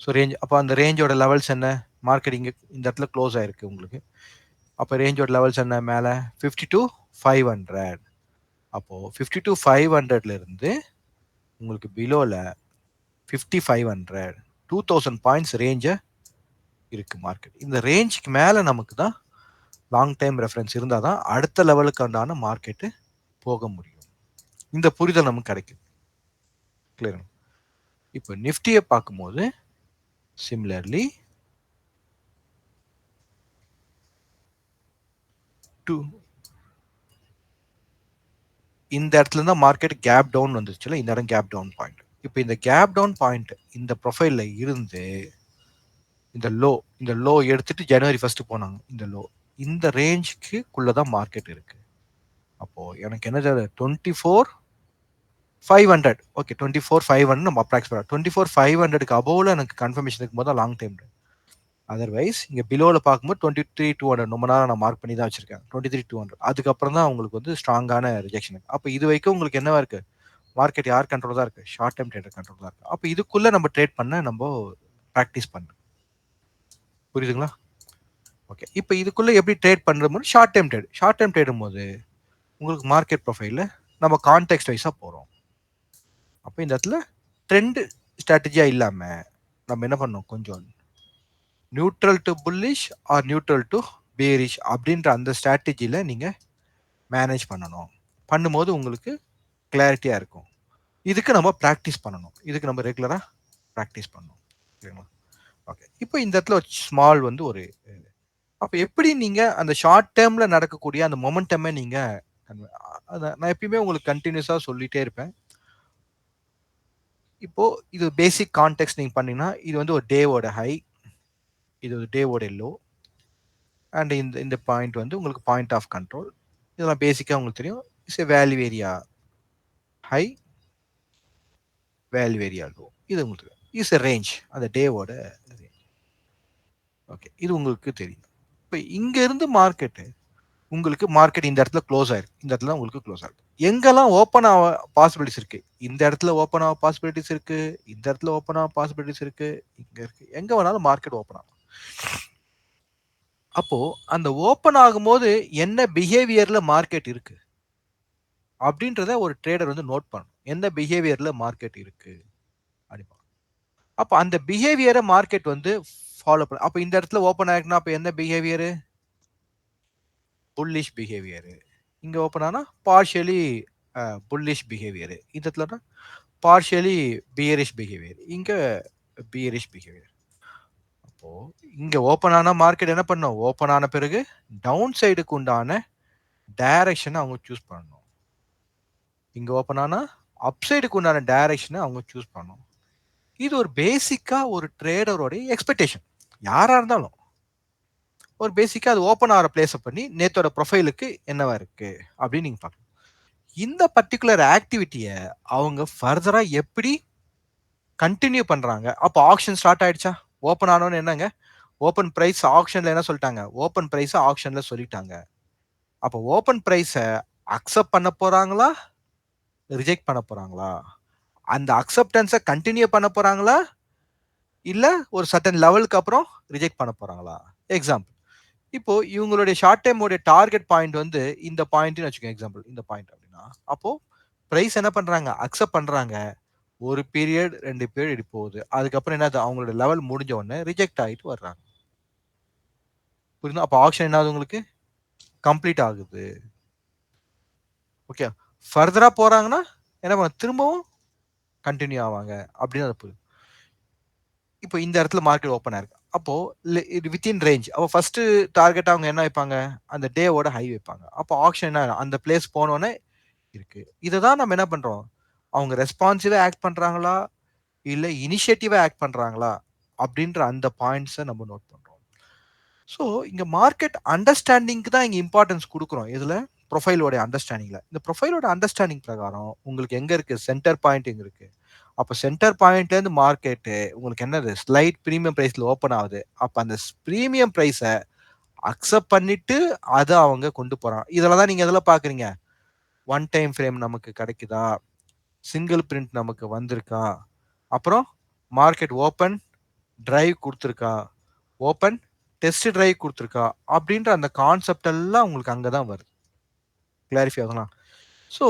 ஸோ ரேஞ்ச் அப்போ அந்த ரேஞ்சோட லெவல்ஸ் என்ன? மார்க்கெட் இங்கே இந்த இடத்துல க்ளோஸ் ஆயிருக்கு உங்களுக்கு. அப்போ ரேஞ்சோட லெவல்ஸ் என்ன? மேலே 50 to 500. அப்போ 50 to 500ல இருந்து உங்களுக்கு பிலோல 5500 2000 பாயிண்ட்ஸ் ரேஞ்ச இருக்கு மார்க்கெட். இந்த ரேஞ்சுக்கு மேல நமக்கு தான் லாங் டைம் ரெஃபரன்ஸ் இருந்தால் தான் அடுத்த லெவலுக்கு உண்டான மார்க்கெட்டு போக முடியும். இந்த புரிதல் நமக்கு கிடைக்குது. கிளியர். இப்போ நிஃப்டியை பார்க்கும்போது சிமிலர்லி டு இந்த இடத்துல இருந்தா மார்க்கெட் கேப் டவுன் வந்துச்சுல, இந்த இடம் கேப் டவுன் பாயிண்ட். இப்போ இந்த கேப் டவுன் பாயிண்ட் இந்த ப்ரொஃபைல்ல இருந்து இந்த லோ எடுத்துட்டு ஜனவரி ஃபர்ஸ்ட் போனாங்க. இந்த ரேஞ்சுக்குள்ளதான் மார்க்கெட் இருக்கு. அப்போ எனக்கு என்ன 24,500. ஓகே, 24,500 நம்ம அப்ராக்ஸ் பண்ணலாம். 24,500க்கு அபோவ்ல எனக்கு கன்ஃபர்மேஷன் இருக்கும்போது தான் லாங் டைம். அதர்வைஸ் இங்க பிலோல பார்க்கும்போது 23,200 ரொம்ப நேரம் நான் மார்க் பண்ணி தான் வச்சிருக்கேன். 23,200 அதுக்கப்புறம் தான் உங்களுக்கு வந்து ஸ்ட்ராங்கான ரிஜெக்ஷன். அப்போ இது வரைக்கும் உங்களுக்கு என்னவா இருக்கு? மார்க்கெட் யார் கண்ட்ரோல் தான் இருக்கு? ஷார்ட் டைம் ட்ரேடர் கண்ட்ரோல் தான் இருக்கு. அப்போ இதுக்குள்ள நம்ம ட்ரேட் பண்ண நம்ம ப்ராக்டிஸ் பண்ணணும். புரியுதுங்களா? ஓகே. இப்போ இதுக்குள்ள எப்படி ட்ரேட் பண்றோம்? ஷார்ட் டைம் ட்ரேடும் போது உங்களுக்கு மார்க்கெட் ப்ரொஃபைல்ல நம்ம கான்டெக்ட் வைஸா போறோம். அப்போ இந்த இடத்துல ட்ரெண்ட் ஸ்ட்ராட்டஜியா இல்லாம நம்ம என்ன பண்ணோம்? கொஞ்சம் neutral to bullish or neutral to bearish அப்படின்ற அந்த ஸ்ட்ராட்டஜியில் நீங்கள் மேனேஜ் பண்ணணும். பண்ணும்போது உங்களுக்கு கிளாரிட்டியாக இருக்கும். இதுக்கு நம்ம ப்ராக்டிஸ் பண்ணணும். இதுக்கு நம்ம ரெகுலராக ப்ராக்டிஸ் பண்ணணும். சரிங்களா? ஓகே. இப்போ இந்த இடத்துல ஸ்மால் வந்து ஒரு அப்போ எப்படி நீங்கள் அந்த ஷார்ட் டேர்மில் நடக்கக்கூடிய அந்த மொமெண்டமே நீங்கள் நான் எப்பயுமே உங்களுக்கு கண்டினியூஸாக சொல்லிட்டே இருப்பேன். இப்போ இது பேசிக் கான்டெக்ட் நீங்கள் பண்ணீங்கன்னா இது வந்து ஒரு டேவோட ஹை, இது ஒரு டேவோட லோ, அண்ட் இந்த பாயிண்ட் வந்து உங்களுக்கு பாயிண்ட் ஆஃப் கண்ட்ரோல். இதெல்லாம் பேசிக்காக உங்களுக்கு தெரியும். It's a value area high value area low. இது உங்களுக்கு இஸ் எ ரேஞ்ச், அந்த டேவோட ரேஞ்ச். ஓகே, இது உங்களுக்கு தெரியும். இப்போ இங்க இருந்து மார்க்கெட்டு உங்களுக்கு மார்க்கெட் இந்த இடத்துல க்ளோஸ் ஆயிருக்கு, இந்த இடத்துல உங்களுக்கு க்ளோஸ் ஆயிருக்கு. எங்கெல்லாம் ஓப்பன் ஆக பாசிபிலிட்டிஸ் இருக்கு, இந்த இடத்துல ஓப்பன் ஆக பாசிபிலிட்டிஸ் இருக்கு, இந்த இடத்துல ஓப்பன் ஆக பாசிபிலிட்டிஸ் இருக்கு, இங்க இருக்கு, எங்க வேணாலும் மார்க்கெட் ஓப்பன் ஆகும். அப்போ அந்த ஓப்பன் ஆகும்போது என்ன பிஹேவியர்ல மார்க்கெட் இருக்கு அப்படின்றத ஒரு ட்ரேடர் வந்து நோட் பண்ணணும். எந்த பிஹேவியர்ல மார்க்கெட் இருக்கு அப்படிப்பா. அப்ப அந்த பிஹேவியரை மார்க்கெட் வந்து ஃபாலோ பண்ண. அப்ப இந்த இடத்துல ஓப்பன் ஆயிருக்குன்னா அப்ப என்ன பிஹேவியர்? Bullish behaviour. இங்க ஓப்பன் ஆனா பார்ஷியலி புல்லிஷ் பிஹேவியர். இந்த இடத்துல பார்ஷியலி பியரிஷ் பிஹேவியர். இங்க பியரிஷ் பிஹேவியர். அப்போ இங்க ஓப்பன் ஆன மார்க்கெட் என்ன பண்ணும்? ஓப்பன் ஆன பிறகு டவுன் சைடுக்கு உண்டான டைரக்ஷனை அவங்க சூஸ் பண்ணணும். இங்க ஓப்பன் ஆனா அப் சைடுக்கு உண்டான டைரக்ஷனை அவங்க சூஸ் பண்ணணும். இது ஒரு பேசிக்கா ஒரு ட்ரேடரோட எக்ஸ்பெக்டேஷன். யாரா இருந்தாலும் ஒரு பேசிக்கா அது ஓப்பன் ஆகிற பிளேஸை பண்ணி நேத்தோட ப்ரொஃபைலுக்கு என்னவா இருக்கு அப்படின்னு நீங்க பார்க்கணும். இந்த பர்டிகுலர் ஆக்டிவிட்டியை அவங்க ஃபர்தரா எப்படி கண்டினியூ பண்றாங்க? அப்போ ஆக்ஷன் ஸ்டார்ட் ஆயிடுச்சா? ஓப்பன் ஆனோன்னு என்னங்க? ஓப்பன் பிரைஸ் ஆக்ஷன்ல என்ன சொல்லிட்டாங்க? ஓப்பன் பிரைஸ் ஆக்ஷன்ல சொல்லிட்டாங்க. அப்போ ஓப்பன் பிரைஸை அக்செப்ட் பண்ண போறாங்களா, ரிஜெக்ட் பண்ண போறாங்களா? அந்த அக்செப்டன்ஸை கண்டினியூ பண்ண போறாங்களா, இல்ல ஒரு சர்டன் லெவலுக்கு அப்புறம் ரிஜெக்ட் பண்ண போறாங்களா? எக்ஸாம்பிள், இப்போ இவங்களுடைய ஷார்ட் டைம் உடைய டார்கெட் பாயிண்ட் வந்து இந்த பாயிண்ட்னு வச்சுக்கோங்க. எக்ஸாம்பிள் இந்த பாயிண்ட் அப்படின்னா, அப்போ பிரைஸ் என்ன பண்றாங்க? அக்செப்ட் பண்றாங்க. ஒரு பீரியட் 2 பீரியட் இப்படி போகுது. அதுக்கப்புறம் என்னது? அவங்களோட லெவல் முடிஞ்ச உடனே ரிஜெக்ட் ஆகிட்டு வர்றாங்க. புரியுதா? அப்போ ஆக்ஷன் என்னது உங்களுக்கு? கம்ப்ளீட் ஆகுது. ஓகே, ஃபர்தரா போறாங்கன்னா என்ன பண்ண? திரும்பவும் கண்டினியூ ஆவாங்க அப்படின்னு அது புரியுது. இப்போ இந்த இடத்துல மார்க்கெட் ஓப்பன் ஆயிருக்கு. அப்போ இது வித்தின் ரேஞ்ச். அப்போ ஃபர்ஸ்ட் டார்கெட் அவங்க என்ன வைப்பாங்க? அந்த டேவோட ஹை வைப்பாங்க. அப்போ ஆக்ஷன் என்ன ஆகும்? அந்த பிளேஸ் போனோடனே இருக்கு. இதை தான் நம்ம என்ன பண்றோம்? அவங்க ரெஸ்பான்சிவா ஆக்ட் பண்றாங்களா, இல்ல இனிஷியேட்டிவா ஆக்ட் பண்றாங்களா அப்படின்ற அந்த பாயிண்ட்ஸை நம்ம நோட் பண்றோம். ஸோ இங்க மார்க்கெட் அண்டர்ஸ்டாண்டிங்க்கு தான் இங்க இம்பார்ட்டன்ஸ் கொடுக்குறோம். இதுல ப்ரொஃபைலோட அண்டர்ஸ்டாண்டிங்ல. இந்த ப்ரொஃபைலோட அண்டர்ஸ்டாண்டிங் பிரகாரம் உங்களுக்கு எங்க இருக்கு? சென்டர் பாயிண்ட் எங்க இருக்கு? அப்ப சென்டர் பாயிண்ட்ல இருந்து மார்க்கெட் உங்களுக்கு என்னது? ஸ்லைட் பிரீமியம் பிரைஸ்ல ஓப்பன் ஆகுது. அப்ப அந்த பிரீமியம் பிரைஸை அக்செப்ட் பண்ணிட்டு அதை அவங்க கொண்டு போறாங்க. இதெல்லாம் தான் நீங்க எதில் பாக்குறீங்க? ஒன் டைம் ஃப்ரேம் நமக்கு கிடைக்குதா, சிங்கிள் பிரிண்ட் நமக்கு வந்திருக்கா, அப்புறம் மார்க்கெட் ஓப்பன் டிரைவ் கொடுத்துருக்கா, ஓப்பன் டெஸ்ட் டிரைவ் கொடுத்துருக்கா அப்படின்ற அந்த கான்செப்ட் எல்லாம் உங்களுக்கு அங்கதான் வருது. கிளாரிஃபை ஆகலாம். ஸோ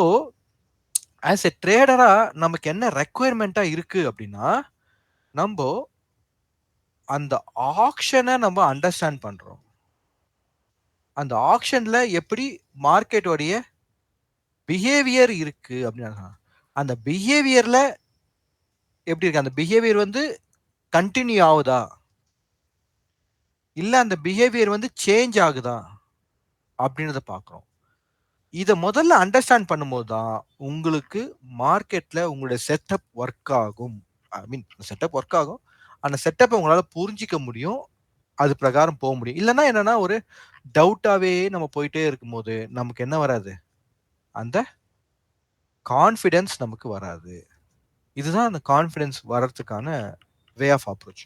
ஆஸ் எ ட்ரேடரா நமக்கு என்ன ரெக்குயர்மெண்டா இருக்கு அப்படின்னா, நம்ம அந்த ஆக்ஷனை நம்ம அண்டர்ஸ்டாண்ட் பண்றோம். அந்த ஆக்ஷன்ல எப்படி மார்க்கெட்டோடைய பிஹேவியர் இருக்கு அப்படின்னு. அந்த பிஹேவியர்ல எப்படி இருக்கு? அந்த பிஹேவியர் வந்து கண்டினியூ ஆகுதா, இல்ல அந்த பிஹேவியர் வந்து சேஞ்ச் ஆகுதா அப்படின்றத பார்க்குறோம். இத முதல்ல அண்டர்ஸ்டாண்ட் பண்ணும்போது தான் உங்களுக்கு மார்க்கெட்ல உங்களுடைய செட்டப் ஒர்க் ஆகும். ஐ மீன் செட்டப் ஒர்க் ஆகும். அந்த செட்டப்ப உங்களால புரிஞ்சிக்க முடியும். அது பிரகாரம் போ முடியும். இல்லன்னா என்னன்னா ஒரு டவுட்டாவே நம்ம போயிட்டே இருக்கும்போது நமக்கு என்ன வராது? அந்த கான்ஃபிடன்ஸ் நமக்கு வராது. இதுதான் அந்த கான்ஃபிடன்ஸ் வர்றதுக்கான வே ஆஃப் அப்ரோச்.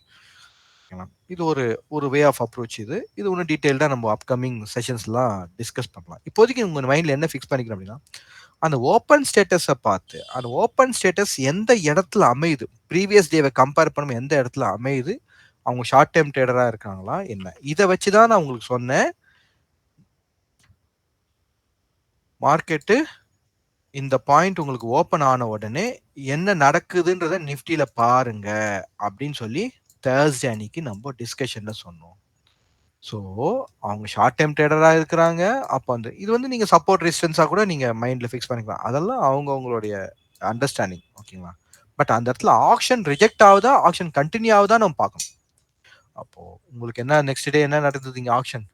இது ஒரு ஒரு வே ஆஃப் அப்ரோச் இது. இது இன்னும் டீடைல்டா நம்ம அப்கமிங் செஷன்ஸ்லாம் டிஸ்கஸ் பண்ணலாம். இப்போதைக்கு உங்க மைண்ட்ல என்ன ஃபிக்ஸ் பண்ணிக்கணும் அப்படின்னா, அந்த ஓப்பன் ஸ்டேட்டஸ பார்த்து, அந்த ஓப்பன் ஸ்டேட்டஸ் எந்த இடத்துல அமையுது? ப்ரீவியஸ் டேவ கம்பேர் பண்ணும் எந்த இடத்துல அமையுது? அவங்க ஷார்ட் டெர்ம் ட்ரேடரா இருக்காங்களா என்ன? இத வச்சு தான் நான் உங்களுக்கு சொன்னேன். மார்க்கெட்டு இந்த பாயிண்ட் உங்களுக்கு ஓப்பன் ஆன உடனே என்ன நடக்குதுன்றத நிஃப்டில பாருங்க அப்படின்னு சொல்லி தேர்ஸ்டே அன்னைக்கு நம்ம டிஸ்கஷன்ல சொன்னோம். ஸோ அவங்க ஷார்ட் டைம் ட்ரேடரா இருக்கிறாங்க. அப்போ அந்த இது வந்து நீங்க சப்போர்ட் ரெசிஸ்டன்ஸா கூட நீங்க மைண்ட்ல ஃபிக்ஸ் பண்ணிக்கலாம். அதெல்லாம் அவங்களுடைய அண்டர்ஸ்டாண்டிங். ஓகேங்களா? பட் அந்த இடத்துல ஆக்ஷன் ரிஜெக்ட் ஆகுதா, ஆக்ஷன் கண்டினியூ ஆகுதா நம்ம பார்க்கணும். அப்போ உங்களுக்கு என்ன நெக்ஸ்ட் டே என்ன நடந்தது? இங்க ஆக்ஷன்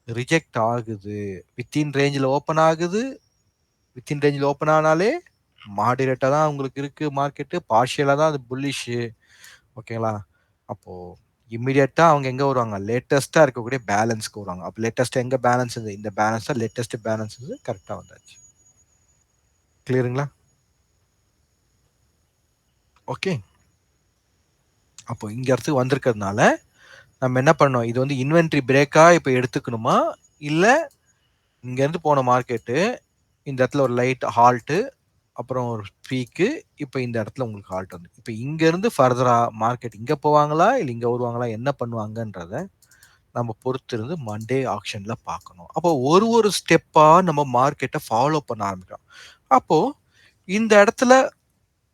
ரிஜெக்ட் ஆகுது. வித்தின் ரேஞ்சில் ஓப்பன் ஆகுது. வித்தின் ரேஞ்சில் ஓப்பன் ஆனாலே மாடரேட்டா தான் உங்களுக்கு இருக்கு மார்க்கெட்டு. பார்ஷியலா தான் அது புல்லிஷ். ஓகேங்களா? அப்போ இமிடியேட்டா அவங்க எங்க வருவாங்க? லேட்டஸ்டா இருக்கக்கூடிய பேலன்ஸ்க்கு வருவாங்க. அப்ப லேட்டஸ்டா எங்க பேலன்ஸ் இது? இந்த பேலன்ஸ் தான் லேட்டஸ்ட் பேலன்ஸ் இது. கரெக்ட்டா வந்தாச்சு. கிளியருங்களா? ஓகே. அப்போ இங்க இடத்துக்கு வந்திருக்கிறதுனால நம்ம என்ன பண்ணோம், இது வந்து இன்வென்ட்ரி பிரேக்கா இப்ப எடுத்துக்கணுமா, இல்ல இங்க இருந்து போன மார்க்கெட்டு இந்த இடத்துல ஒரு லைட் ஹால்ட், அப்புறம் ஒரு பீக்கு, இப்ப இந்த இடத்துல உங்களுக்கு ஹால்ட் வந்து இப்ப இங்க இருந்து ஃபர்தரா மார்க்கெட் இங்க போவாங்களா, இல்ல இங்க வருவாங்களா, என்ன பண்ணுவாங்கன்றத நம்ம பொறுத்து இருந்து மண்டே ஆக்ஷன்ல பார்க்கணும். அப்போ ஒரு ஒரு ஸ்டெப்பா நம்ம மார்க்கெட்ட ஃபாலோ பண்ண ஆரம்பிக்கிறோம். அப்போ இந்த இடத்துல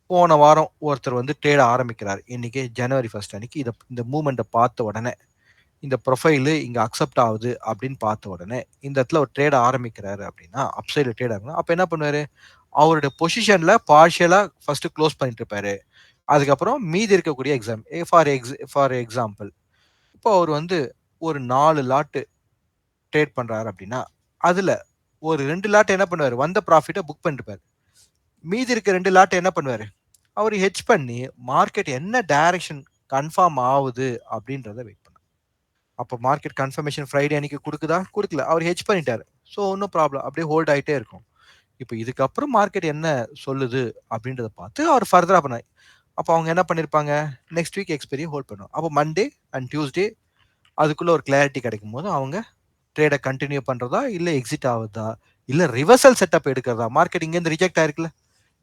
போன வாரம் ஒருத்தர் வந்து ட்ரேட் ஆரம்பிக்கிறார். இன்னைக்கு ஜனவரி 1 அன்னைக்கு இந்த மூவ்மெண்ட்ட பார்த்த உடனே, இந்த ப்ரொஃபைல் இங்க அக்செப்ட் ஆகுது அப்படின்னு பார்த்த உடனே, இந்த இடத்துல ஒரு ட்ரேட் ஆரம்பிக்கிறாரு அப்படின்னா, அப்சைட்ல ட்ரேட் ஆகுதுன்னா, அப்ப என்ன பண்ணுவாரு? அவருடைய பொசிஷன்ல பார்ஷியலா ஃபர்ஸ்ட் க்ளோஸ் பண்ணிட்டு இருப்பாரு. அதுக்கப்புறம் மீதி இருக்கக்கூடிய ஃபார் எக்ஸாம்பிள், இப்போ அவர் வந்து ஒரு 4 லாட் ட்ரேட் பண்றாரு அப்படின்னா, அதுல ஒரு 2 லாட் என்ன பண்ணுவாரு? வந்த ப்ராஃபிட்ட புக் பண்ணிருப்பாரு. மீதி இருக்க 2 லாட் என்ன பண்ணுவாரு? அவரு ஹெட்ஜ் பண்ணி மார்க்கெட் என்ன டைரக்ஷன் கன்ஃபார்ம் ஆவுது அப்படின்றத வெயிட் பண்ணாரு. அப்ப மார்க்கெட் கன்ஃபர்மேஷன் ஃப்ரைடே அன்னைக்கு குடுக்குதா? குடுக்கல. அவர் ஹெட்ஜ் பண்ணிட்டாரு. சோ ஒன்னும் ப்ராப்ளம். அப்படியே ஹோல்ட் ஆயிட்டே இருக்கும். இப்ப இதுக்கப்புறம் மார்க்கெட் என்ன சொல்லுது அப்படின்றத பார்த்து அவர் ஃபர்தரா பண்ணாரு. அப்ப அவங்க என்ன பண்ணிருப்பாங்க? நெக்ஸ்ட் வீக் எக்ஸ்பைரி ஹோல்ட் பண்ணுவாங்க. அப்ப மண்டே அண்ட் டியூஸ்டே அதுக்குள்ள ஒரு கிளாரிட்டி கிடைக்கும்போது அவங்க ட்ரேட கன்டின்யூ பண்றதா, இல்ல எக்ஸிட் ஆவுதா, இல்ல ரிவர்சல் செட்டப் எடுக்கிறதா? மார்க்கெட் இங்க இருந்து ரிஜெக்ட் ஆயிருக்குல்ல.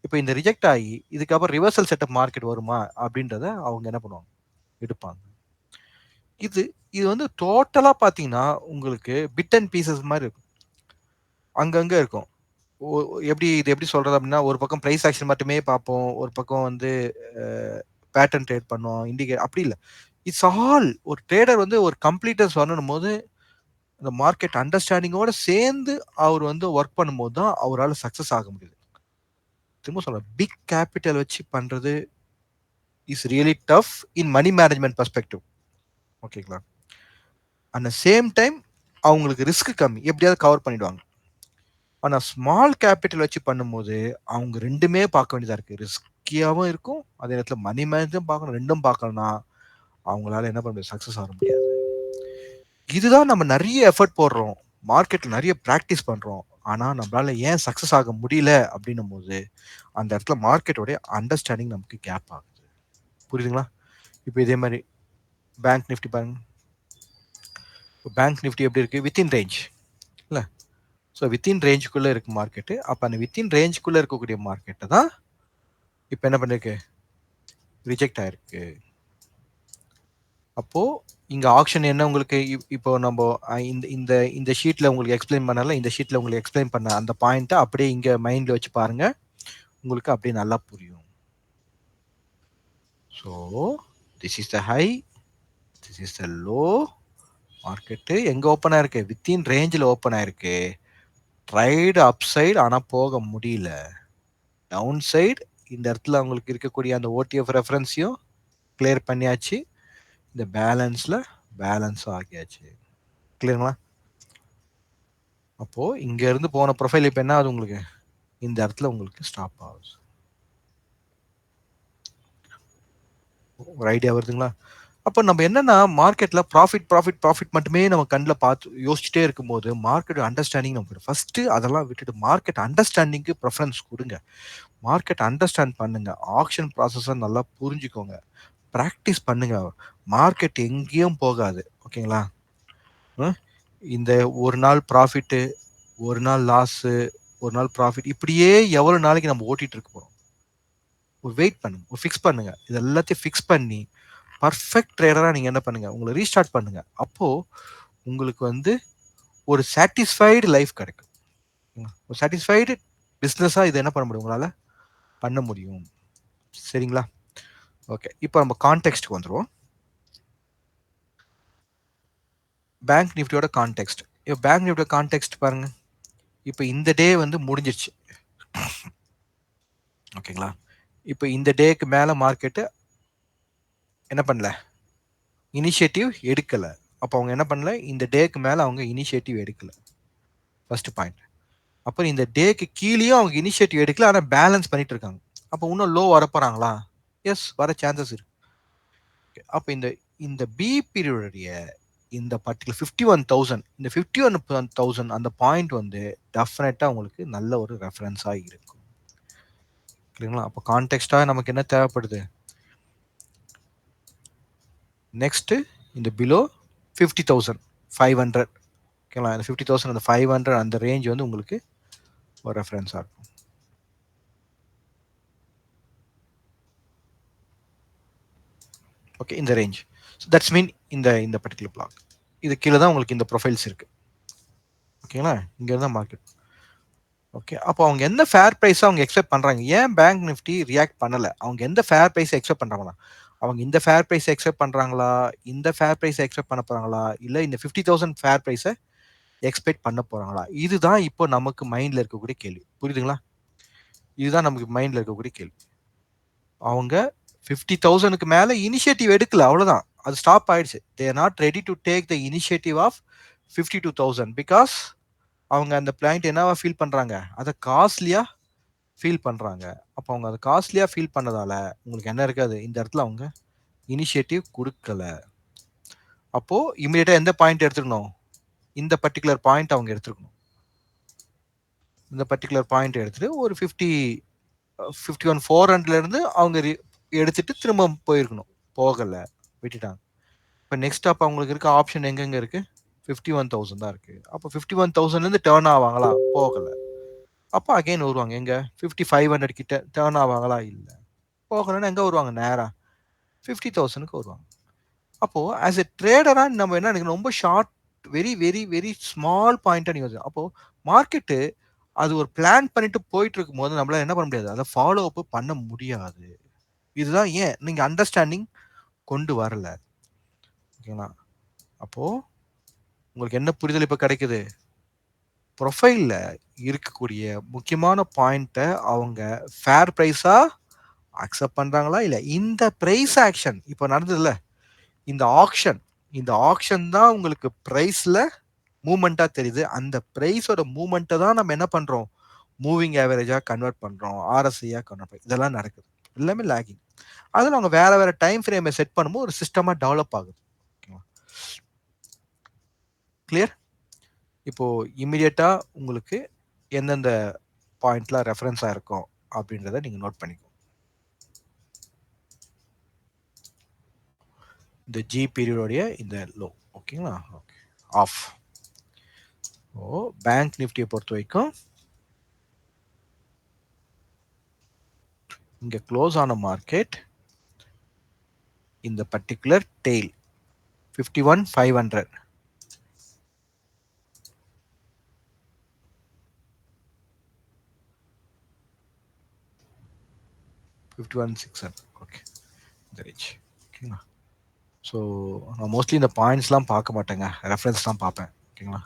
இப்ப இந்த ரிஜெக்ட் ஆகி இதுக்கப்புறம் ரிவர்சல் செட்டப் மார்க்கெட் வருமா அப்படின்றத அவங்க என்ன பண்ணுவாங்க? எடுப்பாங்க. இது இது வந்து டோட்டலா பார்த்தீங்கன்னா, உங்களுக்கு பிட் அண்ட் பீசஸ் மாரி இருக்கும். அங்கங்க இருக்கும். ஒ எப்படி சொல்றது அப்படின்னா, ஒரு பக்கம் பிரைஸ் ஆக்ஷன் மட்டுமே பார்ப்போம். ஒரு பக்கம் வந்து அ பேட்டர்ன் ட்ரேட் பண்ணுவோம். அப்படி இல்ல. இட்ஸ் ஆல் ஒரு ட்ரேடர் வந்து ஒரு கம்ப்ளீட்டர்ஸ் வரணும்போது, அந்த மார்க்கெட் அண்டர்ஸ்டாண்டிங்கோட சேர்ந்து அவர் வந்து வொர்க் பண்ணும்போது தான் அவரால சக்சஸ் ஆக முடியுது. திரும்ப சொல்றேன். பிக் கேப்பிட்டல் வச்சு பண்றது is really tough in money management perspective. ஓகேங்களா? அட் த சேம் டைம் அவங்களுக்கு ரிஸ்க் கம்மி. எப்படியாவது கவர் பண்ணிடுவாங்க. ஆனா ஸ்மால் கேப்பிட்டல் வச்சு பண்ணும்போது, அவங்க 2மே பார்க்க வேண்டியதா இருக்கு. ரிஸ்கியாவும் இருக்கும். அதே நேரத்தில மனி மேனேஜும் பார்க்கணும். 2ம் பார்க்கணும்னா, அவங்களால என்ன பண்ண முடியாது? சக்சஸ் ஆக முடியாது. இதுதான் நம்ம நெறைய எஃபோர்ட் போடுறோம். மார்க்கெட்ல நெறைய பிராக்டிஸ் பண்றோம். ஆனா நம்மளால ஏன் சக்சஸ் ஆக முடியல அப்படின்னும்போது, அந்த இடத்துல மார்க்கெட்டோட அண்டர்ஸ்டாண்டிங் நமக்கு கேப் ஆகுது. புரியுதுங்களா? இப்ப இதே மாரி பேங்க் நிஃப்டி பாருங்க. பேங்க் நிஃப்டி எப்படி இருக்கு? வித்தின் ரேஞ்ச் இல்ல. ஸோ வித்தின் ரேஞ்சுக்குள்ள இருக்கு மார்க்கெட்டு. அப்ப அந்த வித்தின் ரேஞ்சுக்குள்ள இருக்கக்கூடிய மார்க்கெட்ட தான் இப்ப என்ன பண்ணிருக்கு? ரிஜெக்ட் ஆயிருக்கு. அப்போ இங்க ஆக்ஷன் என்ன உங்களுக்கு இப்போ நம்ப இந்த இந்த இந்த ஷீட்ல உங்களுக்கு எக்ஸ்பிளைன் பண்ணல. இந்த ஷீட்ல உங்களுக்கு எக்ஸ்பிளைன் பண்ண அந்த பாயிண்ட்ட அப்படியே இங்க மைண்ட்ல வச்சு பாருங்க. உங்களுக்கு அப்படியே நல்லா புரியும். So this is the high, this is the low. Market எங்க ஓப்பன் ஆயிருக்கு? வித்தின் ரேஞ்சில ஓப்பன் ஆயிருக்கு. ட்ரைடு அப் சைடு ஆனா போக முடியல. டவுன் சைடு இந்த இடத்துல உங்களுக்கு இருக்கக்கூடிய அந்த ஓடிஎஃப் ரெஃபரன்ஸையும் கிளியர் பண்ணியாச்சு. இந்த பேலன்ஸும் ஆகியாச்சு. கிளியருங்களா? அப்போ இங்க இருந்து போன ப்ரொஃபைல் இப்ப என்ன ஆகுது உங்களுக்கு? இந்த இடத்துல உங்களுக்கு ஸ்டாப் ஆகுது. ஒரு ஐடியா வருதுங்களா? அப்ப நம்ம என்னன்னா மார்க்கெட்ல ப்ராஃபிட் மட்டுமே நம்ம கண்ல பார்த்து யோசிச்சுட்டே இருக்கும்போது, மார்க்கெட் அண்டர்ஸ்டாண்டிங் நமக்கு ஃபர்ஸ்ட் அதெல்லாம் விட்டுட்டு மார்க்கெட் அண்டர்ஸ்டாண்டிங்க்கு பிரெஃபரன்ஸ் குடுங்க. மார்க்கெட் அண்டர்ஸ்டாண்ட் பண்ணுங்க. ஆக்ஷன் ப்ராசஸ நல்லா புரிஞ்சுக்கோங்க. பிராக்டிஸ் பண்ணுங்க. மார்க்கெட் எங்கேயும் போகாது. ஓகேங்களா? ம். இந்த ஒரு நாள் ப்ராஃபிட்டு, ஒரு நாள் லாஸு, ஒரு நாள் ப்ராஃபிட் இப்படியே எவ்வளவு நாளைக்கு நம்ம ஓட்டிட்டு இருக்க போறோம்? ஒரு வெயிட் பண்ணுங்க. ஒரு ஃபிக்ஸ் பண்ணுங்க. இது எல்லாத்தையும் ஃபிக்ஸ் பண்ணி, பெர்ஃபெக்ட் ட்ரேடரா நீங்க என்ன பண்ணுங்க, உங்கள ரீஸ்டார்ட் பண்ணுங்க. அப்போ உங்களுக்கு வந்து ஒரு சாட்டிஸ்ஃபைடு லைஃப் கிடைக்கும். ஒரு சாட்டிஸ்ஃபைடு பிசினஸா இத என்ன பண்ண முடியும் உங்களால? பண்ண முடியும். சரிங்களா? ஓகே. இப்போ நம்ம கான்டெக்ஸ்ட்க்கு வந்துருவோம். பேங்க் நிஃப்டியோட கான்டெக்ஸ்ட். இப்ப பேங்க் நிஃப்டியோட கான்டெக்ஸ்ட் பாருங்க. இப்ப இந்த டே வந்து முடிஞ்சிருச்சு. ஓகேங்களா? இப்ப இந்த டேக்கு மேல மார்க்கெட் என்ன பண்ணல? இனிஷியேட்டிவ் எடுக்கல. அப்ப அவங்க என்ன பண்ணல? இந்த டேக்கு மேல அவங்க இனிஷியேட்டிவ் எடுக்கல. First point. அப்புறம் இந்த டேக்கு கீழயும் அவங்க இனிஷியேட்டிவ் எடுக்கல. ஆனா பேலன்ஸ் பண்ணிட்டு இருக்காங்க. அப்ப இன்னும் லோ வரப்போறாங்களா? எஸ் வர சான்சஸ் இருக்கு. அப்ப இந்த இந்த பி பீரியடுடைய இந்த பர்ட்டிகுலர் 51,000 இந்த 51,000 அந்த பாயிண்ட் வந்து டெஃபினட்டா உங்களுக்கு நல்ல ஒரு ரெஃபரன்ஸா இருக்கும். சரிங்களா? அப்ப கான்டெக்ஸ்ட்டா நமக்கு என்ன தேவைப்படுது? நெக்ஸ்ட்டு இந்த பிலோ 50,500. ஓகேங்களா, இந்த 50,000 அந்த 500 அந்த ரேஞ்ச் வந்து உங்களுக்கு ஒரு ரெஃபரன்ஸாக இருக்கும். ஓகே, இந்த ரேஞ்ச். ஸோ தட்ஸ் மீன் இந்த பர்டிகுலர் பிளாக் இது கீழே தான் உங்களுக்கு இந்த ப்ரொஃபைல்ஸ் இருக்கு. ஓகேங்களா, இங்கே தான் மார்க்கெட். ஓகே, அப்போ அவங்க எந்த ஃபேர் ப்ரைஸை அவங்க எக்ஸ்பெக்ட் பண்ணுறாங்க? ஏன் பேங்க் நிஃப்டி ரியாக்ட் பண்ணலை? அவங்க எந்த ஃபேர் ப்ரைஸை எக்ஸ்பெக்ட் பண்ணுறாங்களா? அவங்க இந்த ஃபேர் ப்ரைஸை எக்ஸ்பெக்ட் பண்ணுறாங்களா, இந்த ஃபேர் ப்ரைஸை எக்ஸ்பெக்ட் பண்ண போகிறாங்களா, இல்லை இந்த 50,000 ஃபேர் ப்ரைஸை எக்ஸ்பெக்ட் பண்ண போகிறாங்களா? இதுதான் இப்போ நமக்கு மைண்டில் இருக்கக்கூடிய கேள்வி. புரியுதுங்களா? இதுதான் நமக்கு மைண்டில் இருக்கக்கூடிய கேள்வி. அவங்க 50,000க்கு மேலே இனிஷியேட்டிவ் எடுக்கல, அவ்வளோதான். அது ஸ்டாப் ஆயிடுச்சு. They are not ready to take the initiative of 52,000 because அவங்க அந்த பிளான்ட் என்னவா ஃபீல் பண்ணுறாங்க, அதை காஸ்ட்லியாக ஃபீல் பண்ணுறாங்க. அப்போ அவங்க அதை காஸ்ட்லியாக ஃபீல் பண்ணதால உங்களுக்கு என்ன இருக்காது, இந்த இடத்துல அவங்க இனிஷியேட்டிவ் கொடுக்கல. அப்போது இமீடியட்டாக எந்த பாயிண்ட் எடுத்துக்கணும், இந்த பர்டிகுலர் பாயிண்ட் அவங்க எடுத்துக்கணும். இந்த பர்டிகுலர் பாயிண்ட் எடுத்துட்டு ஒரு 51,400லேருந்து அவங்க எடுத்துட்டு திரும்ப போயிருக்கணும். போகலை, விட்டுட்டாங்க. இப்போ நெக்ஸ்ட் அப்போ அவங்களுக்கு இருக்க ஆப்ஷன் எங்கெங்க இருக்குது, 51,000 தான் இருக்குது. அப்போ 51,000லேருந்து டேர்ன் ஆவாங்களா, போகலை. அப்போ அகைன் வருவாங்க எங்க 5500 கிட்ட டேர்ன் ஆவாங்களா, இல்லை. போகலன்னா எங்கே வருவாங்க, நேராக 50,000க்கு வருவாங்க. அப்போது ஆஸ் எ ட்ரேடராக நம்ம என்ன நினைக்கணும், ரொம்ப short, very very very small பாயிண்ட்டாக நீங்கள் அப்போது மார்க்கெட்டு அது ஒரு பிளான் பண்ணிட்டு போயிட்டு இருக்கும் போது நம்மளால என்ன பண்ண முடியாது, அதை ஃபாலோ அப் பண்ண முடியாது. இதுதான் ஏன் நீங்கள் அண்டர்ஸ்டாண்டிங் கொண்டு வரல. ஓகேங்களா, அப்போது உங்களுக்கு என்ன புரிதல் இப்போ கிடைக்குது, ப்ரொஃபைலில் இருக்கக்கூடிய முக்கியமான பாயிண்ட்டை அவங்க ஃபேர் ப்ரைஸாக அக்செப்ட் பண்ணுறாங்களா, இல்லை இந்த ப்ரைஸ் ஆக்ஷன் இப்போ நடந்ததுல, இந்த ஆக்ஷன், இந்த ஆக்ஷன் தான் உங்களுக்கு ப்ரைஸில் மூமெண்ட்டாக தெரியுது. அந்த ப்ரைஸோட மூமெண்ட்டை தான் நம்ம என்ன பண்ணுறோம், மூவிங் ஆவரேஜாக கன்வெர்ட் பண்ணுறோம், ஆர்எஸ்ஐயாக கன்வெர்ட் பண்ணுறோம். இதெல்லாம் நடக்குது, எல்லாமே லேகிங். அதில் அவங்க வேறு வேறு டைம் ஃப்ரேமை செட் பண்ணும்போது ஒரு சிஸ்டமாக டெவலப் ஆகுது. கிளியர்? இப்போது இம்மிடியட்டாக உங்களுக்கு எந்தெந்த பாயிண்ட்லாம் ரெஃபரன்ஸாக இருக்கும் அப்படின்றத நீங்கள் நோட் பண்ணிக்கோ. இந்த ஜி பீரியடோடைய இந்த லோ. ஓகேங்களா, ஓகே, ஆஃப். ஓ, பேங்க் நிஃப்டியை பொறுத்த வரைக்கும் இங்கே க்ளோஸ் ஆன மார்க்கெட் இந்த பர்டிகுலர் டெய்ல் 51,500, ஓகே, இந்த ரேஞ்ச். ஓகேங்களா, ஸோ நான் மோஸ்ட்லி இந்த பாயிண்ட்ஸ்லாம் பார்க்க மாட்டேங்க, ரெஃபரன்ஸ் தான் பார்ப்பேன். ஓகேங்களா,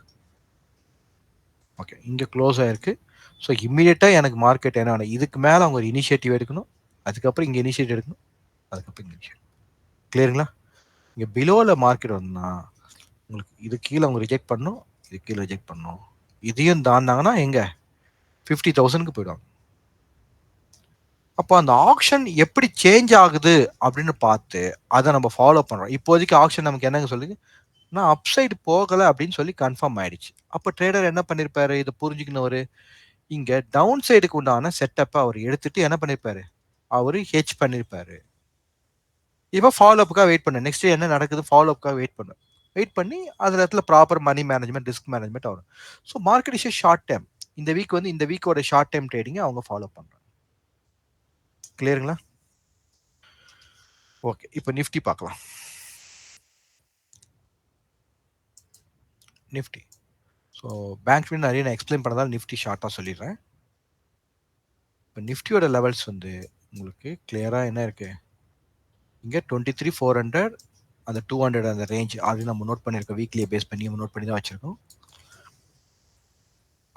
ஓகே, இங்கே க்ளோஸ் ஆகிருக்கு. ஸோ இம்மிடியட்டாக எனக்கு மார்க்கெட் என்ன, இதுக்கு மேலே அவங்க ஒரு இனிஷியேட்டிவ் எடுக்கணும், அதுக்கப்புறம் இங்கே இனிஷியேட்டிவ் எடுக்கணும், அதுக்கப்புறம் இங்கே இனிஷியேட்டிவ். கிளியருங்களா? இங்கே பிலோவில் மார்க்கெட் வந்தோம்னா உங்களுக்கு இது கீழே அவங்க ரிஜெக்ட் பண்ணணும், இது கீழே ரிஜெக்ட் பண்ணணும், இதையும் தாண்டாங்கன்னா எங்கே 50,000க்கு போயிடுவாங்க. அப்போ அந்த ஆக்ஷன் எப்படி சேஞ்ச் ஆகுது அப்படின்னு பார்த்து அதை நம்ம ஃபாலோ பண்ணுறோம். இப்போதைக்கு ஆக்ஷன் நமக்கு என்னங்க சொல்லுது, நான் அப்சைடு போகலை அப்படின்னு சொல்லி கன்ஃபார்ம் ஆயிடுச்சு. அப்போ ட்ரேடர் என்ன பண்ணியிருப்பாரு, இதை புரிஞ்சுக்கணும், இங்கே டவுன் சைடுக்கு உண்டான செட்டப்பை அவர் எடுத்துட்டு என்ன பண்ணியிருப்பாரு, அவர் ஹெச் பண்ணியிருப்பாரு. இப்போ ஃபாலோ அப்புக்காக வெயிட் பண்ணு, நெக்ஸ்ட் என்ன நடக்குது ஃபாலோ அப்புக்காக வெயிட் பண்ணு, வெயிட் பண்ணி அதில் இடத்துல proper money management, risk management வரும். So market is short time. இந்த வீக் வந்து இந்த வீக்கோட ஷார்ட் டைம் ட்ரேடிங்கை அவங்க ஃபாலோ பண்ணுறாங்க. கிளியருங்களா? ஓகே, இப்போ நிஃப்டி பார்க்கலாம். நிஃப்டி, ஸோ பேங்க் நிஃப்டி நிறைய நான் எக்ஸ்பிளைன் பண்ணதால் நிஃப்டி ஷார்ட்டாக சொல்லிடுறேன். இப்போ நிஃப்டியோட லெவல்ஸ் வந்து உங்களுக்கு கிளியராக என்ன இருக்கு, இங்கே 23,400 அந்த 200 அந்த ரேஞ்ச் ஆல்ரெடி நம்ம நோட் பண்ணியிருக்கோம், வீக்லியை பேஸ் பண்ணி நம்ம நோட் பண்ணி தான் வச்சுருக்கோம்.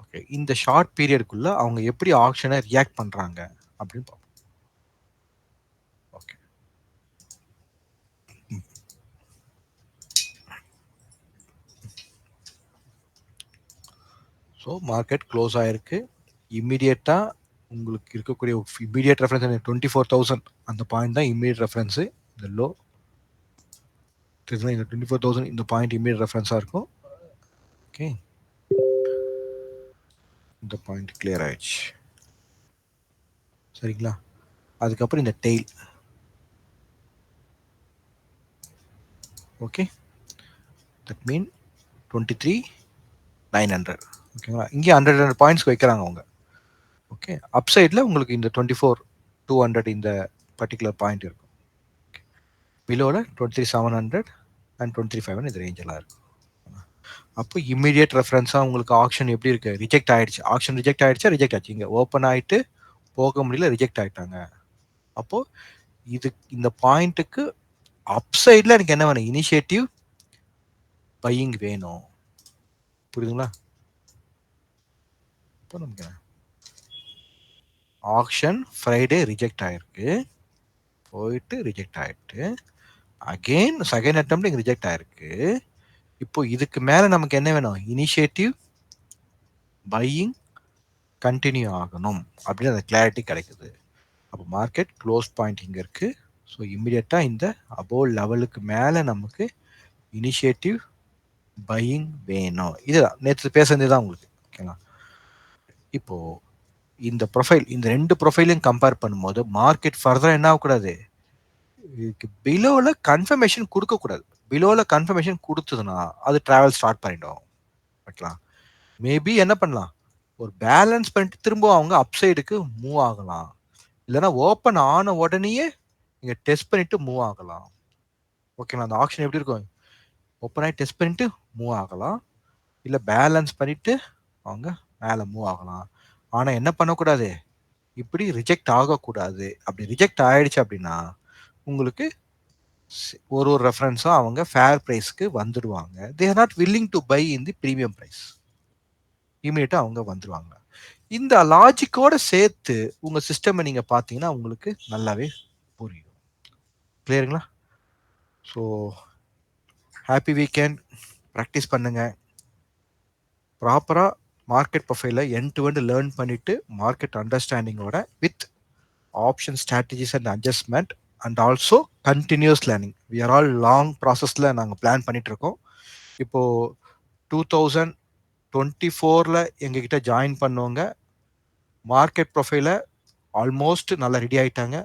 ஓகே, இந்த ஷார்ட் பீரியடுக்குள்ள அவங்க எப்படி ஆக்ஷனை ரியாக்ட் பண்ணுறாங்க அப்படின்னு பார்ப்போம். ஓகே, ஸோ மார்க்கெட் க்ளோஸ் ஆகிருக்கு. இம்மிடியட்டாக உங்களுக்கு இருக்கக்கூடிய இம்மீடியட் ரெஃபரன்ஸ் 24,000 அந்த பாயிண்ட் தான் இம்மீடியட் ரெஃபரன்ஸு. இந்த லோ இந்த 24,000 இந்த பாயிண்ட் இம்மீடியட் ரெஃபரன்ஸாக இருக்கும். ஓகே, இந்த பாயிண்ட் கிளியர் ஆயிடுச்சு. சரிங்களா, அதுக்கப்புறம் இந்த டெய்ல் ஓகே, தட் மீன் 23,900. ஓகேங்களா, இங்கே 100 பாயிண்ட்ஸ் வைக்கிறாங்க அவங்க. ஓகே, அப்சைடில் உங்களுக்கு இந்த 24,200 இந்த பர்டிகுலர் பாயிண்ட் இருக்கும். பிலோவில் 23,700 அண்ட் 23,500 இந்த ரேஞ்செல்லாம் இருக்கும். அப்போ இம்மிடியேட் ரெஃபரன்ஸாக உங்களுக்கு ஆப்ஷன் எப்படி இருக்கு? ரிஜெக்ட் ஆயிடுச்சு. ஆப்ஷன் ரிஜெக்ட் ஆயிடுச்சா? ரிஜெக்ட் ஆச்சு. இங்கே ஓப்பன் ஆகிட்டு போக முடியல, ரிஜெக்ட் ஆயிட்டாங்க. அப்போ இது இந்த பாயிண்ட்டுக்கு அப்சைடில் எனக்கு என்ன வேணும்? இனிஷியேட்டிவ் பையிங் வேணும். புரியுதுங்களா? இப்போ நமக்கு ஆக்ஷன் ஃப்ரைடே ரிஜெக்ட் ஆயிருக்கு, போயிட்டு ரிஜெக்ட் ஆயிட்டு அகெயின் செகண்ட் அட்டெம்ப்ட் இங்கே ரிஜெக்ட் ஆயிருக்கு. இப்போ இதுக்கு மேலே நமக்கு என்ன வேணும்? இனிஷியேட்டிவ் பையிங் கண்டினியூ ஆகணும் அப்படின்னு அந்த கிளாரிட்டி கிடைக்குது. அப்போ மார்க்கெட் க்ளோஸ் பாயிண்ட் இங்கே இருக்குது. ஸோ இம்மிடியட்டாக இந்த அபோவ் லெவலுக்கு மேலே நமக்கு இனிஷியேட்டிவ் பையிங் வேணும். இதுதான் நேற்று பேசுறது தான் உங்களுக்கு. ஓகேங்களா, இப்போது இந்த ப்ரொஃபைல், இந்த ரெண்டு ப்ரொஃபைலையும் கம்பேர் பண்ணும்போது மார்க்கெட் ஃபர்தராக என்ன ஆகக்கூடாது? இதுக்கு பிலோவில் கன்ஃபர்மேஷன் கொடுக்கக்கூடாது. பிலோவில் கன்ஃபர்மேஷன் கொடுத்ததுன்னா அது ட்ராவல் ஸ்டார்ட் பண்ணிடும். ஓகேங்களா, மேபி என்ன பண்ணலாம்? ஒரு பேலன்ஸ் பண்ணிட்டு திரும்ப அவங்க அப்சைடுக்கு மூவ் ஆகலாம். இல்லைன்னா ஓப்பன் ஆன உடனேயே நீங்கள் டெஸ்ட் பண்ணிட்டு மூவ் ஆகலாம். ஓகேங்களா, அந்த ஆப்ஷன் எப்படி இருக்கும்? ஓப்பன் ஆகி டெஸ்ட் பண்ணிட்டு மூவ் ஆகலாம், இல்லை பேலன்ஸ் பண்ணிட்டு அவங்க மேலே மூவ் ஆகலாம். ஆனால் என்ன பண்ணக்கூடாது? இப்படி ரிஜெக்ட் ஆகக்கூடாது. அப்படி ரிஜெக்ட் ஆயிடுச்சு அப்படின்னா உங்களுக்கு ஒரு ஒரு ரெஃபரன்ஸும் அவங்க ஃபேர் ப்ரைஸ்க்கு வந்துடுவாங்க. They are not willing to buy in the premium price. இமீடியட்டாக அவங்க வந்துடுவாங்க. இந்த லாஜிக்கோட சேர்த்து உங்கள் சிஸ்டமை நீங்கள் பார்த்தீங்கன்னா உங்களுக்கு நல்லாவே புரியும். கிளியருங்களா? So happy weekend. ப்ராக்டிஸ் பண்ணுங்க. ப்ராப்பராக மார்க்கெட் ப்ரொஃபைலை எண்ட் டு எண்ட் லேர்ன் பண்ணிவிட்டு மார்க்கெட் அண்டர்ஸ்டாண்டிங்கோட with option strategies and adjustment and also continues learning. We are all long ப்ராசஸில் நாங்கள் பிளான் பண்ணிகிட்ருக்கோம். இப்போது 2024 எங்ககிட்ட ஜாயின் பண்ணவங்க மார்க்கெட் ப்ரொஃபைலை ஆல்மோஸ்ட் நல்லா ரெடி ஆகிட்டாங்க.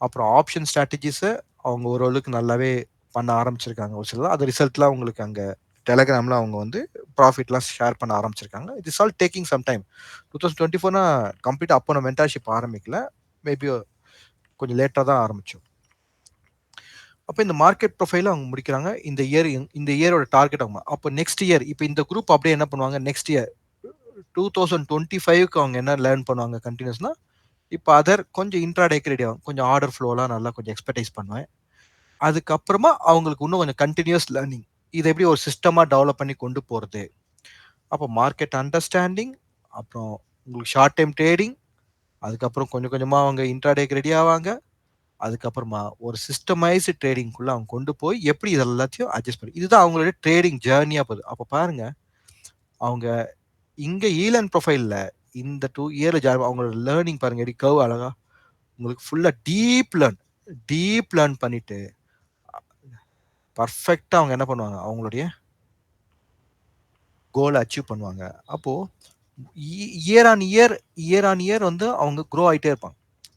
அப்புறம் ஆப்ஷன் ஸ்ட்ராட்டஜிஸை அவங்க ஓரளவுக்கு நல்லாவே பண்ண ஆரம்பிச்சிருக்காங்க. ஒரு சிலர் அது ரிசல்ட்லாம் உங்களுக்கு அங்கே டெலகிராமில் அவங்க வந்து ப்ராஃபிட்லாம் ஷேர் பண்ண ஆரம்பிச்சிருக்காங்க. It is all taking some time. 2024 கம்ப்ளீட்டாக அப்போ நம்ம மென்டார்ஷிப் ஆரம்பிக்கல, மேபி கொஞ்சம் லேட்டாக தான் ஆரம்பித்தோம். அப்போ இந்த மார்க்கெட் ப்ரொஃபைல அவங்க முடிக்கிறாங்க. இந்த இயரோட டார்கெட் அவங்க. அப்போ நெக்ஸ்ட் இயர் இப்போ இந்த குரூப் அப்படியே என்ன பண்ணுவாங்க? நெக்ஸ்ட் இயர் 2025க்கு அவங்க என்ன லேர்ன் பண்ணுவாங்க கண்டினியூஸ்னா, இப்போ அதர் கொஞ்சம் இன்ட்ராடேக்கு ரெடி ஆகும். கொஞ்சம் ஆர்டர் ஃப்ளோலாம் நல்லா கொஞ்சம் எக்ஸ்பர்டைஸ் பண்ணுவேன். அதுக்கப்புறமா அவங்களுக்கு இன்னும் கொஞ்சம் கண்டினியூஸ் லேர்னிங். இதை எப்படி ஒரு சிஸ்டமாக டெவலப் பண்ணி கொண்டு போகிறது. அப்போ மார்க்கெட் அண்டர்ஸ்டாண்டிங், அப்புறம் உங்களுக்கு ஷார்ட் டைம் ட்ரேடிங், அதுக்கப்புறம் கொஞ்சம் கொஞ்சமாக அவங்க இன்ட்ராடேக்கு ரெடி ஆவாங்க. அதுக்கப்புறமா ஒரு சிஸ்டமைஸ்டு ட்ரேடிங்குள்ளே அவங்க கொண்டு போய் எப்படி இது எல்லாத்தையும் அட்ஜஸ்ட் பண்ணி, இதுதான் அவங்களுடைய ட்ரேடிங் ஜேர்னியாக போகுது. அப்போ பாருங்க, அவங்க இங்கே ஈலன் ப்ரொஃபைலில் இந்த 2 இயர் அவங்களோட லேர்னிங் பாருங்க, எப்படி கர்வ் அழகா உங்களுக்கு ஃபுல்லாக டீப் லேர்ன் பண்ணிட்டு பர்ஃபெக்டாக அவங்க என்ன பண்ணுவாங்க? அவங்களுடைய கோலை அச்சீவ் பண்ணுவாங்க. அப்போது இயர் ஆன் இயர் வந்து அவங்க க்ரோ ஆகிட்டே இருப்பாங்க.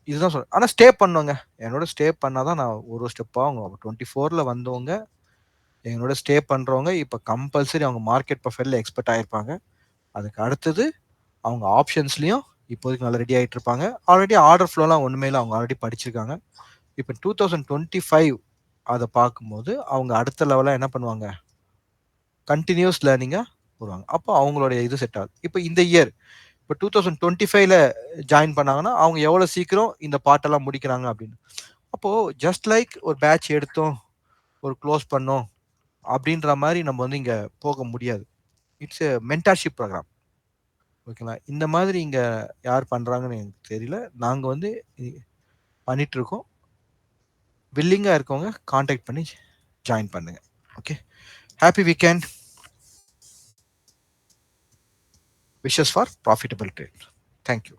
இதுதான் சொல்றேன். ஆனால் ஸ்டே பண்ணுவாங்க. என்னோட ஸ்டே பண்ணால் தான் நான் ஒரு ஸ்டெப்பாக அவங்க 24 வந்தவங்க, என்னோட ஸ்டே பண்ணுறவங்க இப்போ கம்பல்சரி அவங்க மார்க்கெட் ப்ரொஃபைலில் எக்ஸ்பர்ட் ஆகிருப்பாங்க. அதுக்கு அடுத்தது அவங்க ஆப்ஷன்ஸ்லையும் இப்போதைக்கு நல்லா ரெடி ஆகிட்டு இருப்பாங்க. ஆல்ரெடி ஆர்டர் ஃப்ளோலாம் ஒன்றுமே இல்லை, அவங்க ஆல்ரெடி படிச்சிருக்காங்க. இப்போ 2025 அதை பார்க்கும்போது அவங்க அடுத்த லெவலாக என்ன பண்ணுவாங்க? கண்டினியூஸ் லேர்னிங்காக வருவாங்க. அப்போ அவங்களுடைய இது செட் ஆகுது. இப்போ இந்த இயர் இப்போ 2025ல ஜாயின் பண்ணாங்கன்னா அவங்க எவ்வளோ சீக்கிரம் இந்த பாட்டெல்லாம் முடிக்கிறாங்க அப்படின்னு. அப்போது ஜஸ்ட் லைக் ஒரு பேட்ச் எடுத்தோம், ஒரு க்ளோஸ் பண்ணோம் அப்படின்ற மாதிரி நம்ம வந்து இங்கே போக முடியாது. It's a mentorship program. ஓகேங்களா, இந்த மாதிரி இங்கே யார் பண்ணுறாங்கன்னு எனக்கு தெரியல. நாங்கள் வந்து பண்ணிகிட்ருக்கோம். வில்லிங்காக இருக்கவங்க காண்டாக்ட் பண்ணி ஜாயின் பண்ணுங்க. Okay, happy weekend. Wishes for profitable trade. Thank you.